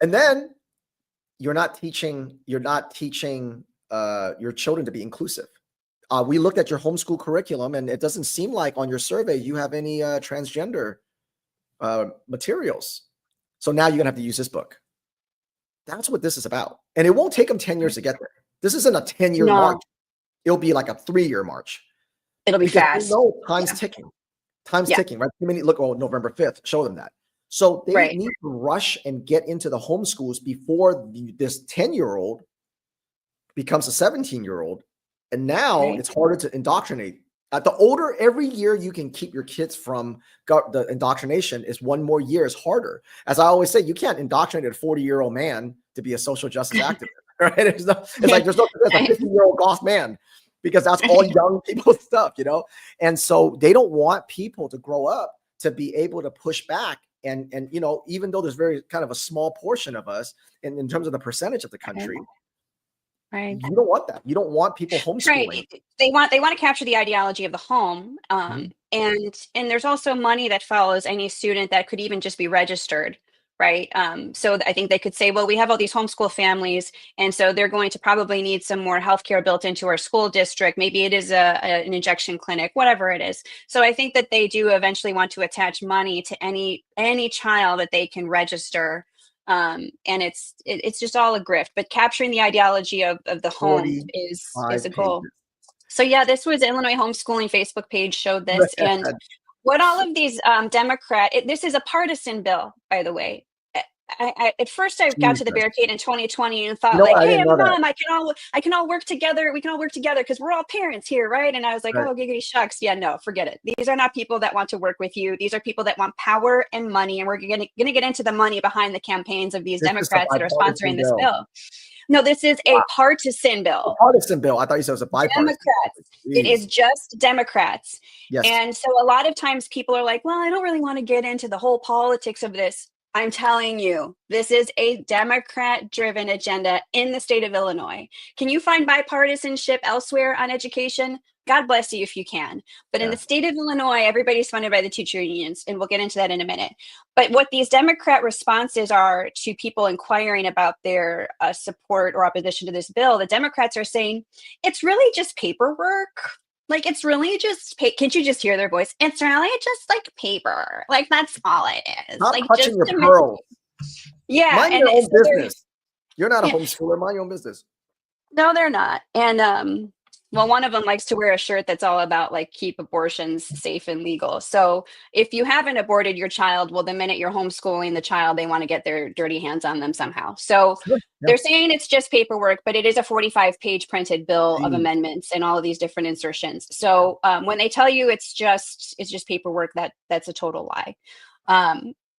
And then you're not teaching your children to be inclusive. We looked at your homeschool curriculum, and it doesn't seem like on your survey you have any transgender materials. So now you're going to have to use this book. That's what this is about. And it won't take them 10 years to get there. This isn't a 10-year march. It'll be like a 3-year march. It'll be fast. Time's ticking. Time's ticking, right? Look, November 5th, show them that. So they need to rush and get into the homeschools before this 10-year-old becomes a 17-year-old. And now it's harder to indoctrinate. The older, every year you can keep your kids from the indoctrination is one more year is harder. As I always say, you can't indoctrinate a 40-year-old man to be a social justice activist, right? It's like there's a 50-year-old goth man, because that's all young people's stuff, And so they don't want people to grow up to be able to push back. And even though there's very kind of a small portion of us in terms of the percentage of the country, you don't want that. You don't want people homeschooling. They want to capture the ideology of the home. And there's also money that follows any student that could even just be registered. Right. So I think they could say, well, we have all these homeschool families, and so they're going to probably need some more healthcare built into our school district. Maybe it is an injection clinic, whatever it is. So I think that they do eventually want to attach money to any child that they can register. And it's just all a grift, but capturing the ideology of the home is a goal. So this was Illinois Homeschooling Facebook page showed this. And what all of these this is a partisan bill, by the way. At first I got to the barricade in 2020 and thought hey, Mom, I can all work together. We can all work together because we're all parents here, right? And I was like, oh, giggity shucks. Yeah, no, forget it. These are not people that want to work with you. These are people that want power and money. And we're going to get into the money behind the campaigns of these Democrats that are sponsoring this bill. No, this is a partisan bill. A partisan bill. I thought you said it was a bipartisan. Democrats. It is just Democrats. Yes. And so a lot of times people are like, well, I don't really want to get into the whole politics of this. I'm telling you, this is a Democrat-driven agenda in the state of Illinois. Can you find bipartisanship elsewhere on education? God bless you if you can. But in the state of Illinois, everybody's funded by the teacher unions, and we'll get into that in a minute. But what these Democrat responses are to people inquiring about their support or opposition to this bill, the Democrats are saying, it's really just paperwork. Like, it's really just, can't you just hear their voice? It's really just like paper. Like, that's all it is. Not like, touching your pearls. Yeah. Mind your own business. You're not a homeschooler. Mind your own business. No, they're not. And well, one of them likes to wear a shirt that's all about like keep abortions safe and legal. So if you haven't aborted your child, well, the minute you're homeschooling the child, they want to get their dirty hands on them somehow. So they're saying it's just paperwork, but it is a 45-page printed bill of amendments and all of these different insertions. So when they tell you it's just paperwork, that's a total lie.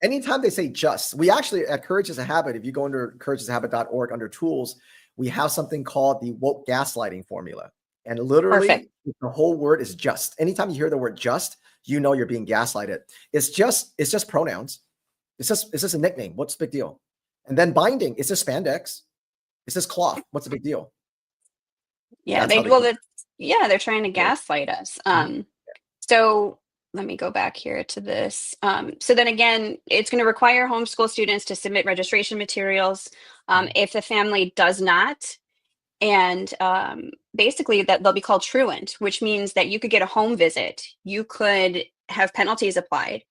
anytime they say just, we actually at Courage is a Habit, if you go under courageasahabit.org under tools, we have something called the woke gaslighting formula. And Perfect. literally the whole word is just. Anytime you hear the word just, you know you're being gaslighted. It's just pronouns. It's just a nickname. What's the big deal? And then binding, it's just spandex. It's just cloth. What's the big deal? Yeah, That's how they're trying to gaslight us. So let me go back here to this. So then again, it's going to require homeschool students to submit registration materials. If the family does not, and basically that they'll be called truant, which means that you could get a home visit. You could have penalties applied.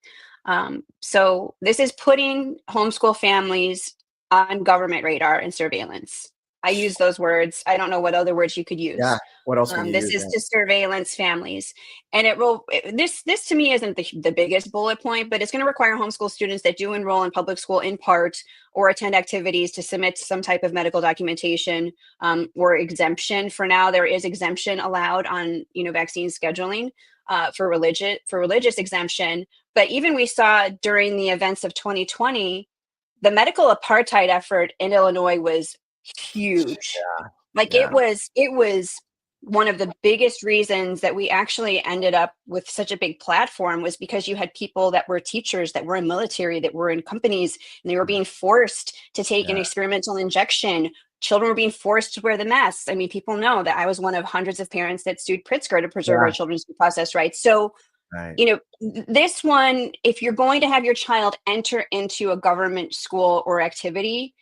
So this is putting homeschool families on government radar and surveillance. I use those words. I don't know what other words you could use. Yeah. What else would you This use? is to surveillance families, and this to me isn't the biggest bullet point, but it's going to require homeschool students that do enroll in public school in part or attend activities to submit some type of medical documentation or exemption. For now, there is exemption allowed on vaccine scheduling for religious exemption. But even we saw during the events of 2020, the medical apartheid effort in Illinois was huge. It was one of the biggest reasons that we actually ended up with such a big platform was because you had people that were teachers, that were in military, that were in companies, and they were being forced to take an experimental injection. Children were being forced to wear the masks. I mean, people know that I was one of hundreds of parents that sued Pritzker to preserve our children's due process rights. So, this one, if you're going to have your child enter into a government school or activity,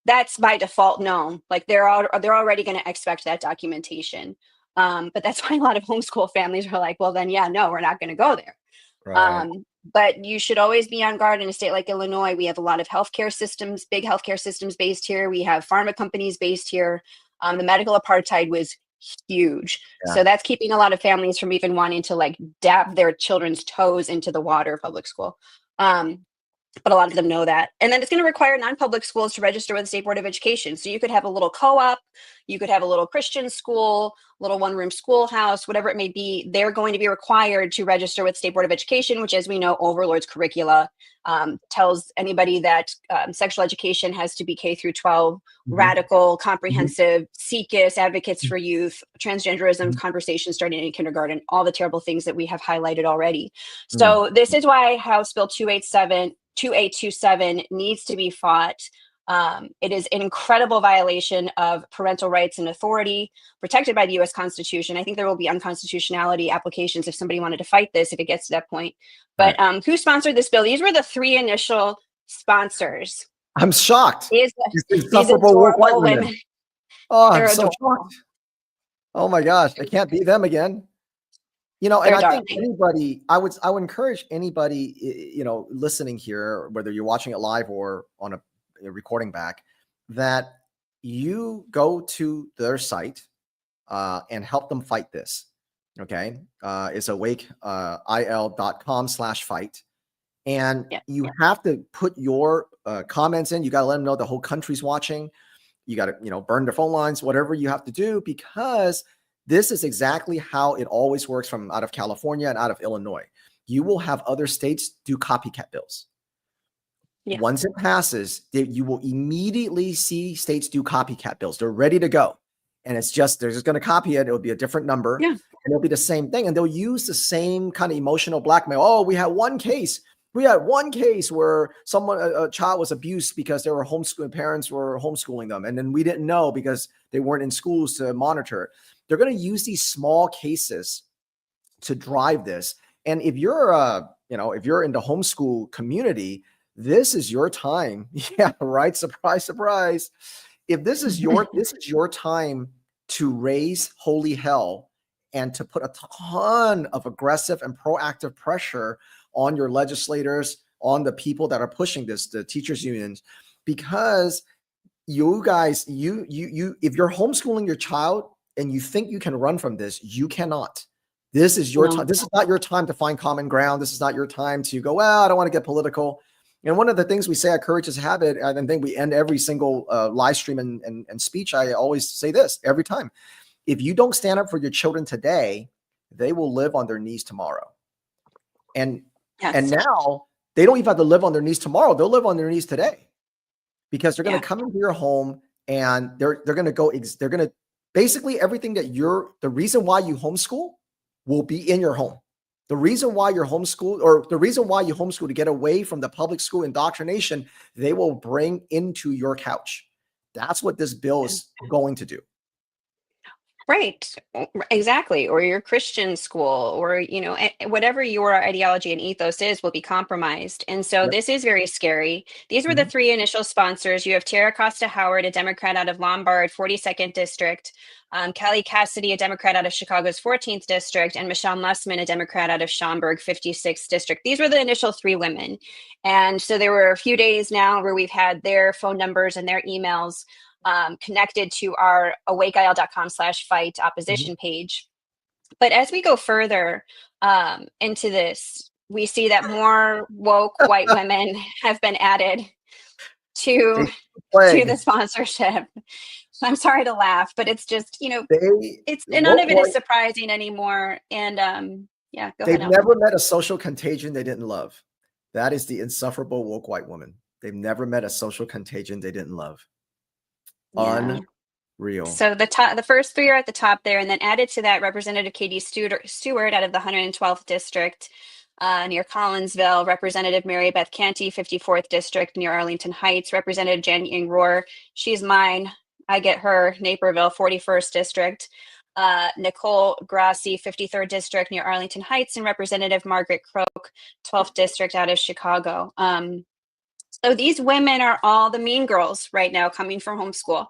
that's by default known. They're already going to expect that documentation. But that's why a lot of homeschool families are like, well, then, no, we're not going to go there. Right. But you should always be on guard in a state like Illinois. We have a lot of healthcare systems, big healthcare systems based here. We have pharma companies based here. The medical apartheid was huge. So that's keeping a lot of families from even wanting to dab their children's toes into the water of public school. But a lot of them know that. And then it's going to require non-public schools to register with the State Board of Education. So you could have a little co-op, you could have a little Christian school, little one-room schoolhouse, whatever it may be. They're going to be required to register with State Board of Education, which, as we know, overlords curricula, tells anybody that sexual education has to be K through 12, radical, comprehensive, CICUS, advocates for youth, transgenderism, conversations starting in kindergarten, all the terrible things that we have highlighted already. So this is why House Bill 2827 needs to be fought. It is an incredible violation of parental rights and authority protected by the U.S. Constitution. I think there will be unconstitutionality applications if somebody wanted to fight this, if it gets to that point. But who sponsored this bill? These were the three initial sponsors. I'm shocked. These insufferable white women. Oh, I'm so adorable. shocked. Oh my gosh, I can't be them again. And I think anybody, I would encourage anybody, listening here, whether you're watching it live or on a recording back, that you go to their site and help them fight this. Okay. It's awakeil.com/fight. And you have to put your comments in. You got to let them know the whole country's watching. You got to, burn their phone lines, whatever you have to do, because this is exactly how it always works from out of California and out of Illinois. You will have other states do copycat bills. Yeah. Once it passes, you will immediately see states do copycat bills. They're ready to go. And it's just, they're just going to copy it. It'll be a different number. Yeah. And it'll be the same thing. And they'll use the same kind of emotional blackmail. Oh, we had one case. where a child was abused because they were homeschooling, parents were homeschooling them. And then we didn't know because they weren't in schools to monitor it. They're going to use these small cases to drive this. And if you're, if you're in the homeschool community, this is your time. Yeah, right. Surprise, surprise. If this is your time to raise holy hell and to put a ton of aggressive and proactive pressure on your legislators, on the people that are pushing this, the teachers unions, because you guys, if you're homeschooling your child and you think you can run from this, you cannot. This is your time. This is not your time to find common ground. This is not your time to go, well, I don't want to get political. And one of the things we say at Courage is a Habit, and I think we end every single live stream and speech, I always say this every time. If you don't stand up for your children today, they will live on their knees tomorrow. And now they don't even have to live on their knees tomorrow. They'll live on their knees today, because they're going Yeah. to come into your home and they're going to go, they're going to basically everything that the reason why you homeschool will be in your home. The reason why you're homeschooled, or the reason why you homeschool to get away from the public school indoctrination, they will bring into your couch. That's what this bill is going to do. Right, exactly. Or your Christian school, or, whatever your ideology and ethos is, will be compromised. And so Yep. this is very scary. These were the Mhm. three initial sponsors. You have Tara Costa Howard, a Democrat out of Lombard, 42nd District, Kelly Cassidy, a Democrat out of Chicago's 14th District, and Michelle Mussman, a Democrat out of Schaumburg, 56th District. These were the initial three women. And so there were a few days now where we've had their phone numbers and their emails connected to our awakeil.com/fight opposition page. But as we go further into this, we see that more woke white women have been added to the sponsorship. I'm sorry to laugh, but it's just, it's none of it is surprising anymore. And yeah, go ahead. They've never met a social contagion they didn't love. That is the insufferable woke white woman. They've never met a social contagion they didn't love. Yeah. Unreal. So the first three are at the top there, and then added to that, Representative Katie Stewart out of the 112th District near Collinsville, Representative Mary Beth Canty, 54th District near Arlington Heights, Representative Jan Ying Rohr, she's mine, I get her, Naperville, 41st District, Nicole Grassi, 53rd District near Arlington Heights, and Representative Margaret Croak, 12th District out of Chicago. So these women are all the mean girls right now coming from homeschool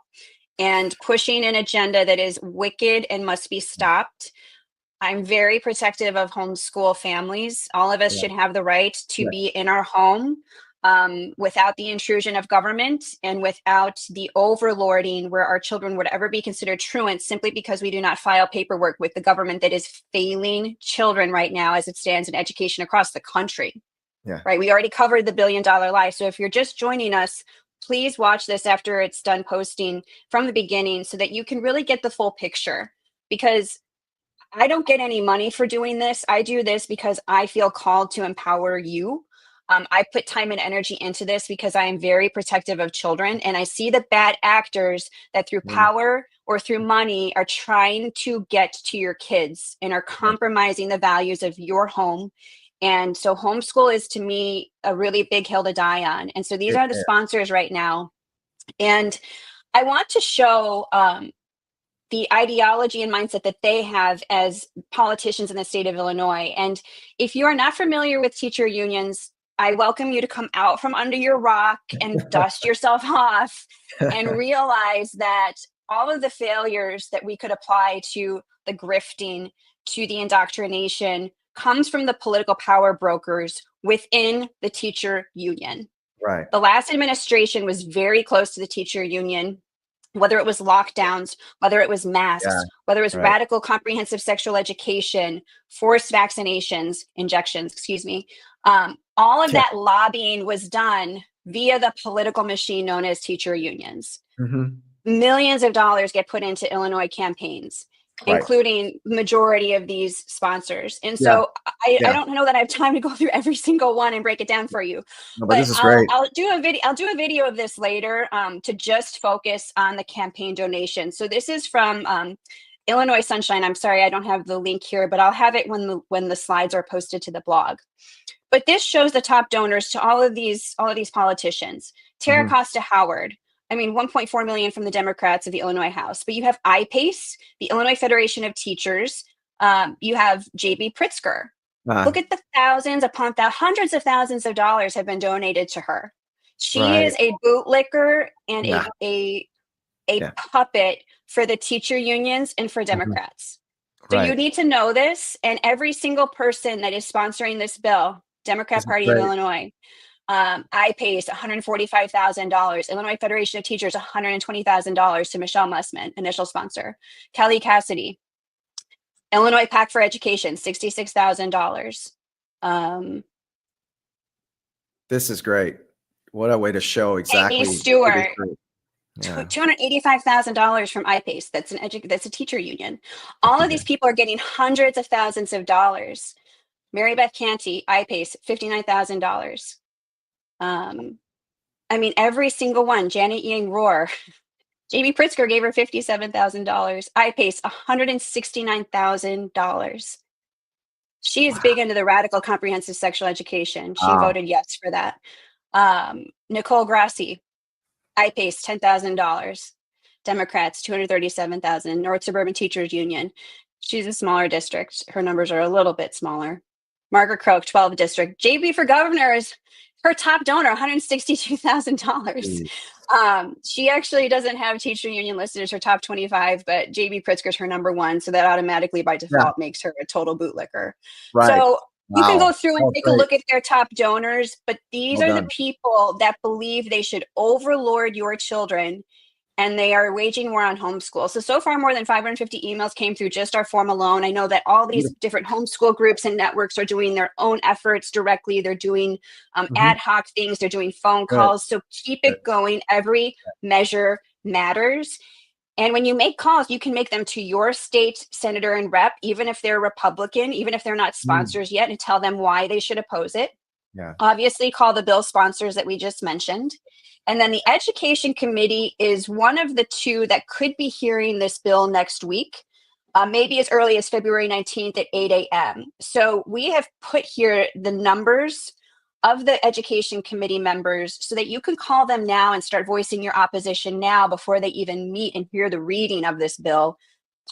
and pushing an agenda that is wicked and must be stopped. I'm very protective of homeschool families. All of us should have the right to be in our home without the intrusion of government and without the overlording where our children would ever be considered truants simply because we do not file paperwork with the government that is failing children right now as it stands in education across the country. Yeah. Right. We already covered the $1 billion lie. So if you're just joining us, please watch this after it's done posting from the beginning so that you can really get the full picture, because I don't get any money for doing this. I do this because I feel called to empower you. I put time and energy into this because I am very protective of children, and I see the bad actors that through power or through money are trying to get to your kids and are compromising the values of your home. And so homeschool is, to me, a really big hill to die on. And so these are the sponsors right now. And I want to show the ideology and mindset that they have as politicians in the state of Illinois. And if you are not familiar with teacher unions, I welcome you to come out from under your rock and dust yourself off and realize that all of the failures that we could apply to the grifting, to the indoctrination, comes from the political power brokers within the teacher union. Right. The last administration was very close to the teacher union, whether it was lockdowns, whether it was masks, whether it was radical comprehensive sexual education, forced vaccinations, injections, all of that lobbying was done via the political machine known as teacher unions. Millions of dollars get put into Illinois campaigns, including majority of these sponsors. And so I don't know that I have time to go through every single one and break it down for you. No, but this is great. I'll do a video of this later to just focus on the campaign donation. So this is from Illinois Sunshine. I'm sorry, I don't have the link here, but I'll have it when the slides are posted to the blog. But this shows the top donors to all of these politicians. Tara Costa Howard, I mean, 1.4 million from the Democrats of the Illinois House, but you have IPACE, the Illinois Federation of Teachers. You have JB Pritzker. Look at the thousands upon hundreds of thousands of dollars have been donated to her. She is a bootlicker and a puppet for the teacher unions and for Democrats. So you need to know this, and every single person that is sponsoring this bill, Democrat Party of Illinois, IPACE, $145,000. Illinois Federation of Teachers, $120,000 to Michelle Mussman, initial sponsor. Kelly Cassidy, Illinois PAC for Education, $66,000. This is great. What a way to show exactly. Amy Stewart, $285,000 from IPACE. That's a teacher union. All of these people are getting hundreds of thousands of dollars. Mary Beth Canty, iPace, $59,000. I mean, every single one. Janet Yang Rohr, JB Pritzker gave her $57,000. iPace, $169,000. She is big into the radical comprehensive sexual education. She Wow. voted yes for that. Nicole Grassi, iPace, $10,000. Democrats, $237,000. North Suburban Teachers Union. She's a smaller district. Her numbers are a little bit smaller. Margaret Croak, 12th district. JB for governor is her top donor, $162,000. Jeez. She actually doesn't have teacher union listed as her top 25, but JB Pritzker's her number one. So that automatically by Yeah. default makes her a total bootlicker. Right. So you can go Wow. through and Oh, take a great. look at their top donors, but these Well are the done. people that believe they should overlord your children, and they are waging war on homeschool. So far, more than 550 emails came through just our form alone. I know that all these Beautiful. different homeschool groups and networks are doing their own efforts directly. They're doing Mhm. ad hoc things. They're doing phone Good. calls. So keep Good. it going. Every measure matters. And when you make calls, you can make them to your state senator and rep, even if they're Republican, even if they're not Mm. sponsors yet, and tell them why they should oppose it. Yeah. Obviously, call the bill sponsors that we just mentioned. And then the Education Committee is one of the two that could be hearing this bill next week, maybe as early as February 19th at 8 a.m. So we have put here the numbers of the Education Committee members so that you can call them now and start voicing your opposition now before they even meet and hear the reading of this bill,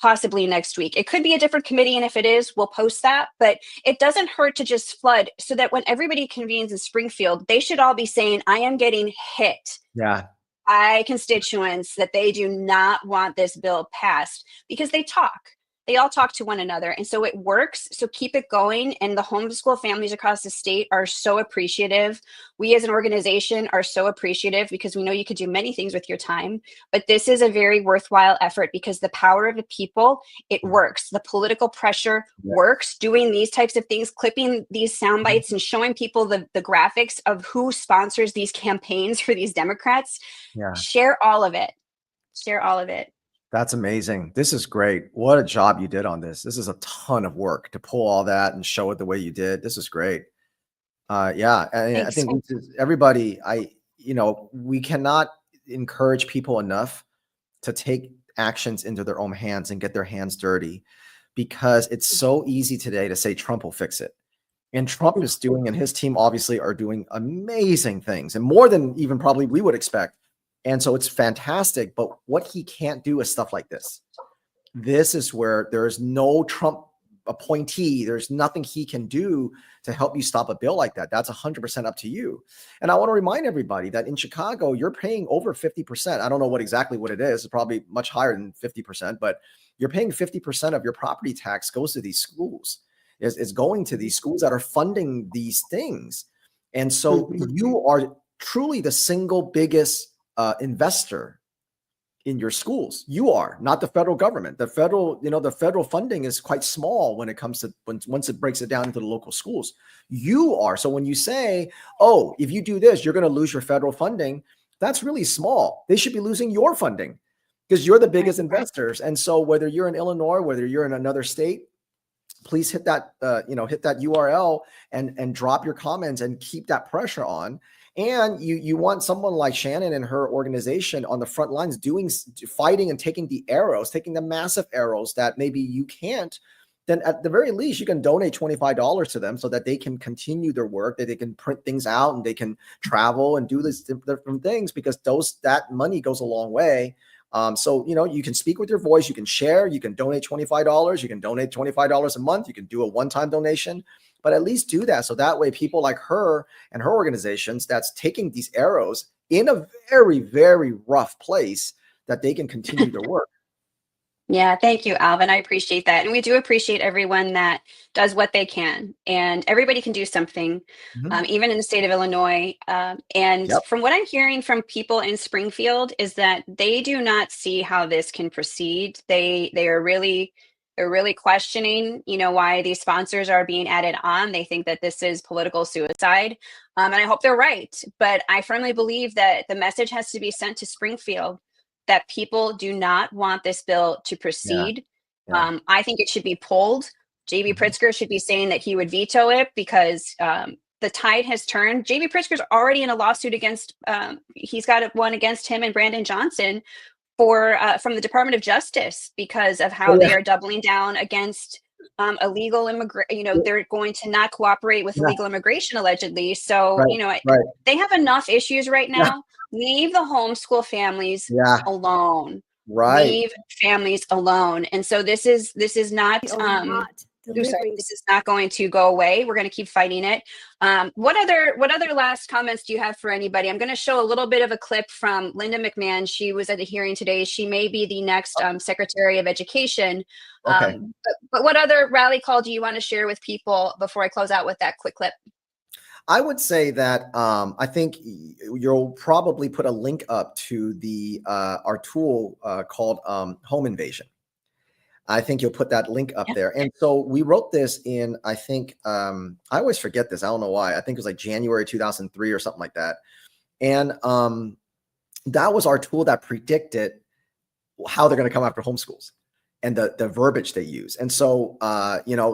possibly next week. It could be a different committee, and if it is, we'll post that. But it doesn't hurt to just flood so that when everybody convenes in Springfield, they should all be saying, I am getting hit Yeah. by constituents that they do not want this bill passed because they talk. They all talk to one another. And so it works. So keep it going. And the homeschool families across the state are so appreciative. We as an organization are so appreciative because we know you could do many things with your time. But this is a very worthwhile effort because the power of the people, it works. The political pressure Yeah. works. Doing these types of things, clipping these sound Mhm. bites and showing people the graphics of who sponsors these campaigns for these Democrats. Yeah. Share all of it. Share all of it. That's amazing. This is great. What a job you did on this. This is a ton of work to pull all that and show it the way you did. This is great. Yeah, and I Thanks. think this is everybody. We cannot encourage people enough to take actions into their own hands and get their hands dirty, because it's so easy today to say Trump will fix it. And Trump is doing, and his team obviously are doing amazing things, and more than even probably we would expect. And so it's fantastic. But what he can't do is stuff like this. This is where there is no Trump appointee. There's nothing he can do to help you stop a bill like that. That's 100% up to you. And I want to remind everybody that in Chicago, you're paying over 50%. I don't know exactly what it is. It's probably much higher than 50%, but you're paying 50% of your property tax goes to these schools. Is going to these schools that are funding these things. And so you are truly the single biggest investor in your schools. You are not the federal government. The federal funding is quite small when it comes to once it breaks it down into the local schools. You are. So when you say, oh, if you do this, you're going to lose your federal funding, that's really small. They should be losing your funding because you're the biggest investors. And so whether you're in Illinois, whether you're in another state, please hit that URL and drop your comments and keep that pressure on. And you want someone like Shannon and her organization on the front lines fighting and taking the massive arrows that maybe you can't. Then at the very least, you can donate $25 to them so that they can continue their work, that they can print things out and they can travel and do these different things, because that money goes a long way. So, you can speak with your voice, you can share, you can donate $25, you can donate $25 a month, you can do a one-time donation, but at least do that. So that way people like her and her organizations that's taking these arrows in a very, very rough place, that they can continue their work. Yeah, thank you, Alvin. I appreciate that. And we do appreciate everyone that does what they can. And everybody can do something, Mhm. even in the state of Illinois. And Yep. from what I'm hearing from people in Springfield is that they do not see how this can proceed. They're really questioning, why these sponsors are being added on. They think that this is political suicide. And I hope they're right. But I firmly believe that the message has to be sent to Springfield that people do not want this bill to Yeah. proceed. Yeah. I think it should be pulled. JB Pritzker should be saying that he would veto it because the tide has turned. JB Pritzker's already in a lawsuit against, he's got one against him and Brandon Johnson for from the Department of Justice because of how they are doubling down against illegal immigration. They're going to not cooperate with illegal immigration allegedly. So, they have enough issues right now. Leave the homeschool families alone. Leave families alone. And so this is not this is not going to go away. We're going to keep fighting it. What other last comments do you have for anybody? I'm going to show a little bit of a clip from Linda McMahon. She was at a hearing today. She may be the next Secretary of Education. But what other rally call do you want to share with people before I close out with that quick clip? I would say that I think you'll probably put a link up to the our tool called Home Invasion. I think you'll put that link up there. And so we wrote this in, I think, I always forget this. I don't know why. I think it was like January 2003 or something like that. And that was our tool that predicted how they're going to come after homeschools and the verbiage they use. And so,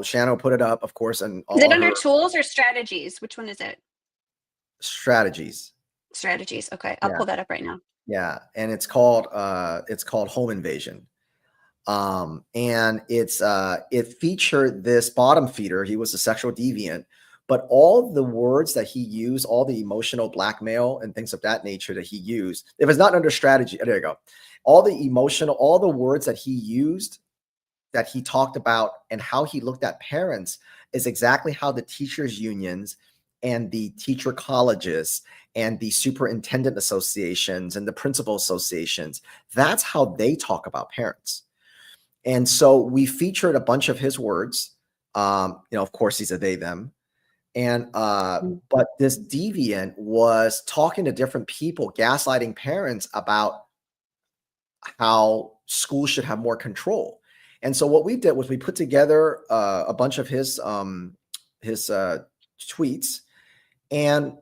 Shannon put it up, of course. And is it under tools or strategies? Which one is it? Strategies. Strategies. Okay. I'll pull that up right now. Yeah. And it's called Home Invasion. And it featured this bottom feeder. He was a sexual deviant, but all the words that he used, all the emotional blackmail and things of that nature that he used, if it's not under strategy, there you go. All the words that he used, that he talked about and how he looked at parents is exactly how the teachers unions and the teacher colleges and the superintendent associations and the principal associations, that's how they talk about parents. And so we featured a bunch of his words. Of course, he's a they, them. And but this deviant was talking to different people, gaslighting parents about how schools should have more control. And so what we did was we put together a bunch of his tweets. And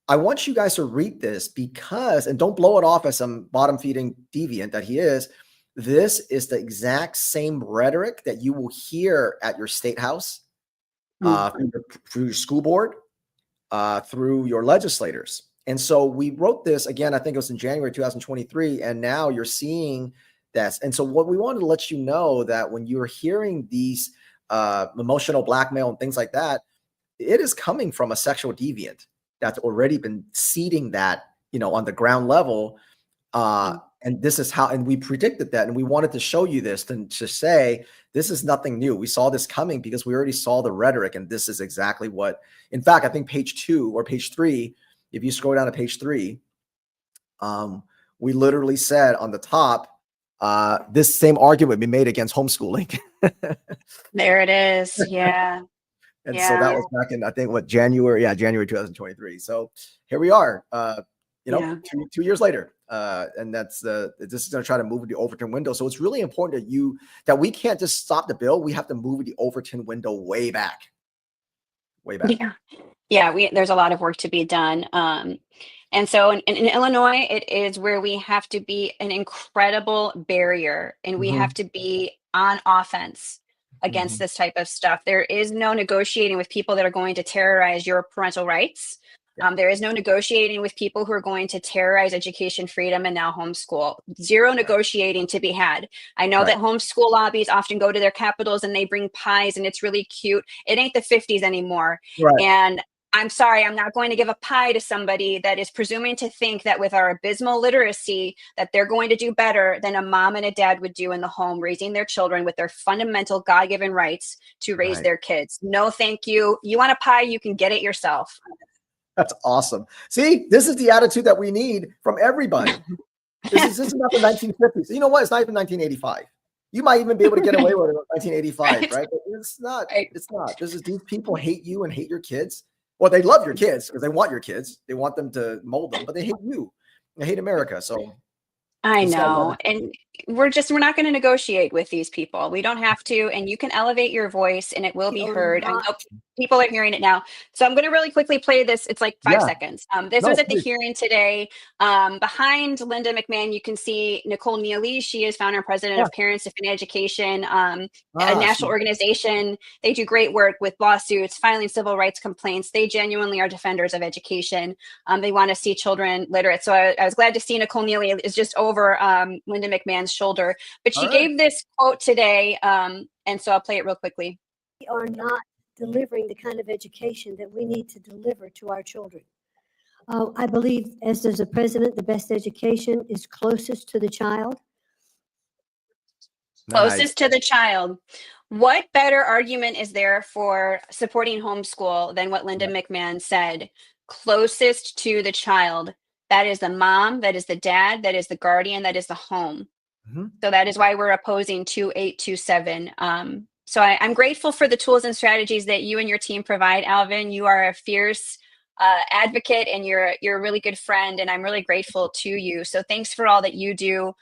I want you guys to read this because, and don't blow it off as some bottom feeding deviant that he is. This is the exact same rhetoric that you will hear at your state house, through your school board, through your legislators. And so we wrote this again, I think it was in January 2023, and now you're seeing this. And so what we wanted to let you know that when you're hearing these emotional blackmail and things like that, it is coming from a sexual deviant that's already been seeding that, on the ground level. And this is how, and we predicted that, and we wanted to show you this to say, this is nothing new. We saw this coming because we already saw the rhetoric, and this is exactly what, in fact, I think page 2 or page 3, if you scroll down to page 3, we literally said on the top, this same argument we made against homeschooling. There it is. Yeah. And so that was back in, I think, January 2023. So here we are, 2 years later. And this is going to try to move the Overton window. So it's really important that we can't just stop the bill. We have to move the Overton window way back. There's a lot of work to be done. And so in Illinois, it is where we have to be an incredible barrier, and we have to be on offense against this type of stuff. There is no negotiating with people that are going to terrorize your parental rights. There is no negotiating with people who are going to terrorize education freedom and now homeschool. Zero negotiating to be had. I know that homeschool lobbies often go to their capitals and they bring pies and it's really cute. It ain't the 50s anymore. And I'm sorry, I'm not going to give a pie to somebody that is presuming to think that with our abysmal literacy, that they're going to do better than a mom and a dad would do in the home, raising their children with their fundamental God-given rights to raise their kids. No, thank you. You want a pie, you can get it yourself. That's awesome. See, this is the attitude that we need from everybody. This is not the 1950s. You know what? It's not even 1985. You might even be able to get away with it in 1985, right? But it's not. It's not. These people hate you and hate your kids. Well, they love your kids because they want your kids. They want them to mold them, but they hate you. They hate America. So I know. And we're not going to negotiate with these people. We don't have to. And you can elevate your voice and it will be heard. People are hearing it now. So I'm going to really quickly play this. It's like 5 seconds. This No, was at the please. hearing today. Behind Linda McMahon, you can see Nicole Neely. She is founder and president Yeah. of Parents Defend Education, a Ah, national organization. They do great work with lawsuits, filing civil rights complaints. They genuinely are defenders of education. They want to see children literate. So I was glad to see Nicole Neely is just over Linda McMahon's shoulder. But she all right. gave this quote today, and so I'll play it real quickly. We are not delivering the kind of education that we need to deliver to our children. I believe, as does the president, the best education is closest to the child. Closest to the child. What better argument is there for supporting homeschool than what Linda McMahon said? Closest to the child. That is the mom, that is the dad, that is the guardian, that is the home. Mhm. So that is why we're opposing 2827. So I'm grateful for the tools and strategies that you and your team provide, Alvin. You are a fierce advocate, and you're a really good friend, and I'm really grateful to you. So thanks for all that you do.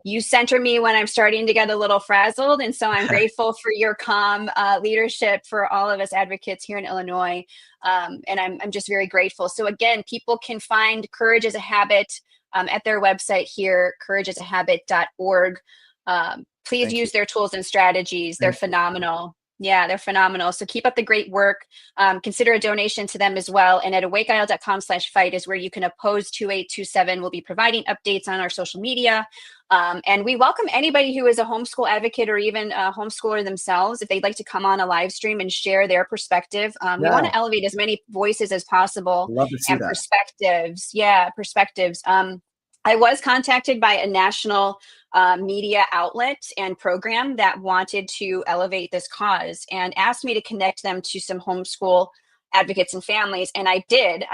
You center me when I'm starting to get a little frazzled, and so I'm grateful for your calm leadership for all of us advocates here in Illinois. And I'm just very grateful. So again, people can find Courage as a Habit at their website here, courageasahabit.org. Please use their tools and strategies. They're phenomenal. Yeah, they're phenomenal. So keep up the great work. Consider a donation to them as well. And at awakeisle.com/fight is where you can oppose 2827. We'll be providing updates on our social media. And we welcome anybody who is a homeschool advocate or even a homeschooler themselves, if they'd like to come on a live stream and share their perspective. We want to elevate as many voices as possible. Love to see and that. perspectives. Yeah, perspectives. I was contacted by a national media outlet and program that wanted to elevate this cause and asked me to connect them to some homeschool advocates and families. And I did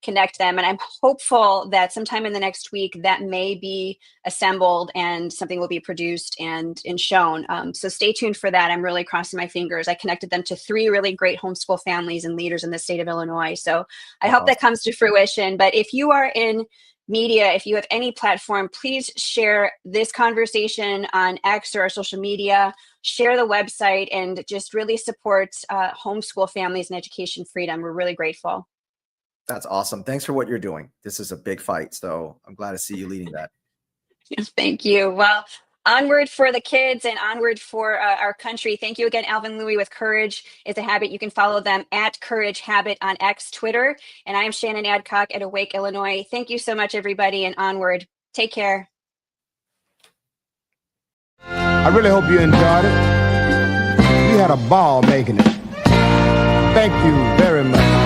connect them. And I'm hopeful that sometime in the next week that may be assembled and something will be produced and shown. So stay tuned for that. I'm really crossing my fingers. I connected them to 3 really great homeschool families and leaders in the state of Illinois. So I hope that comes to fruition. But if you are in media, if you have any platform, please share this conversation on X or our social media, share the website, and just really support homeschool families and education freedom. We're really grateful. That's awesome. Thanks for what you're doing. This is a big fight, so I'm glad to see you leading that. Yes, thank you. Well, onward for the kids and onward for our country. Thank you again, Alvin Lui with Courage is a Habit. You can follow them at Courage Habit on X, Twitter. And I am Shannon Adcock at Awake Illinois. Thank you so much, everybody, and onward. Take care. I really hope you enjoyed it. We had a ball making it. Thank you very much.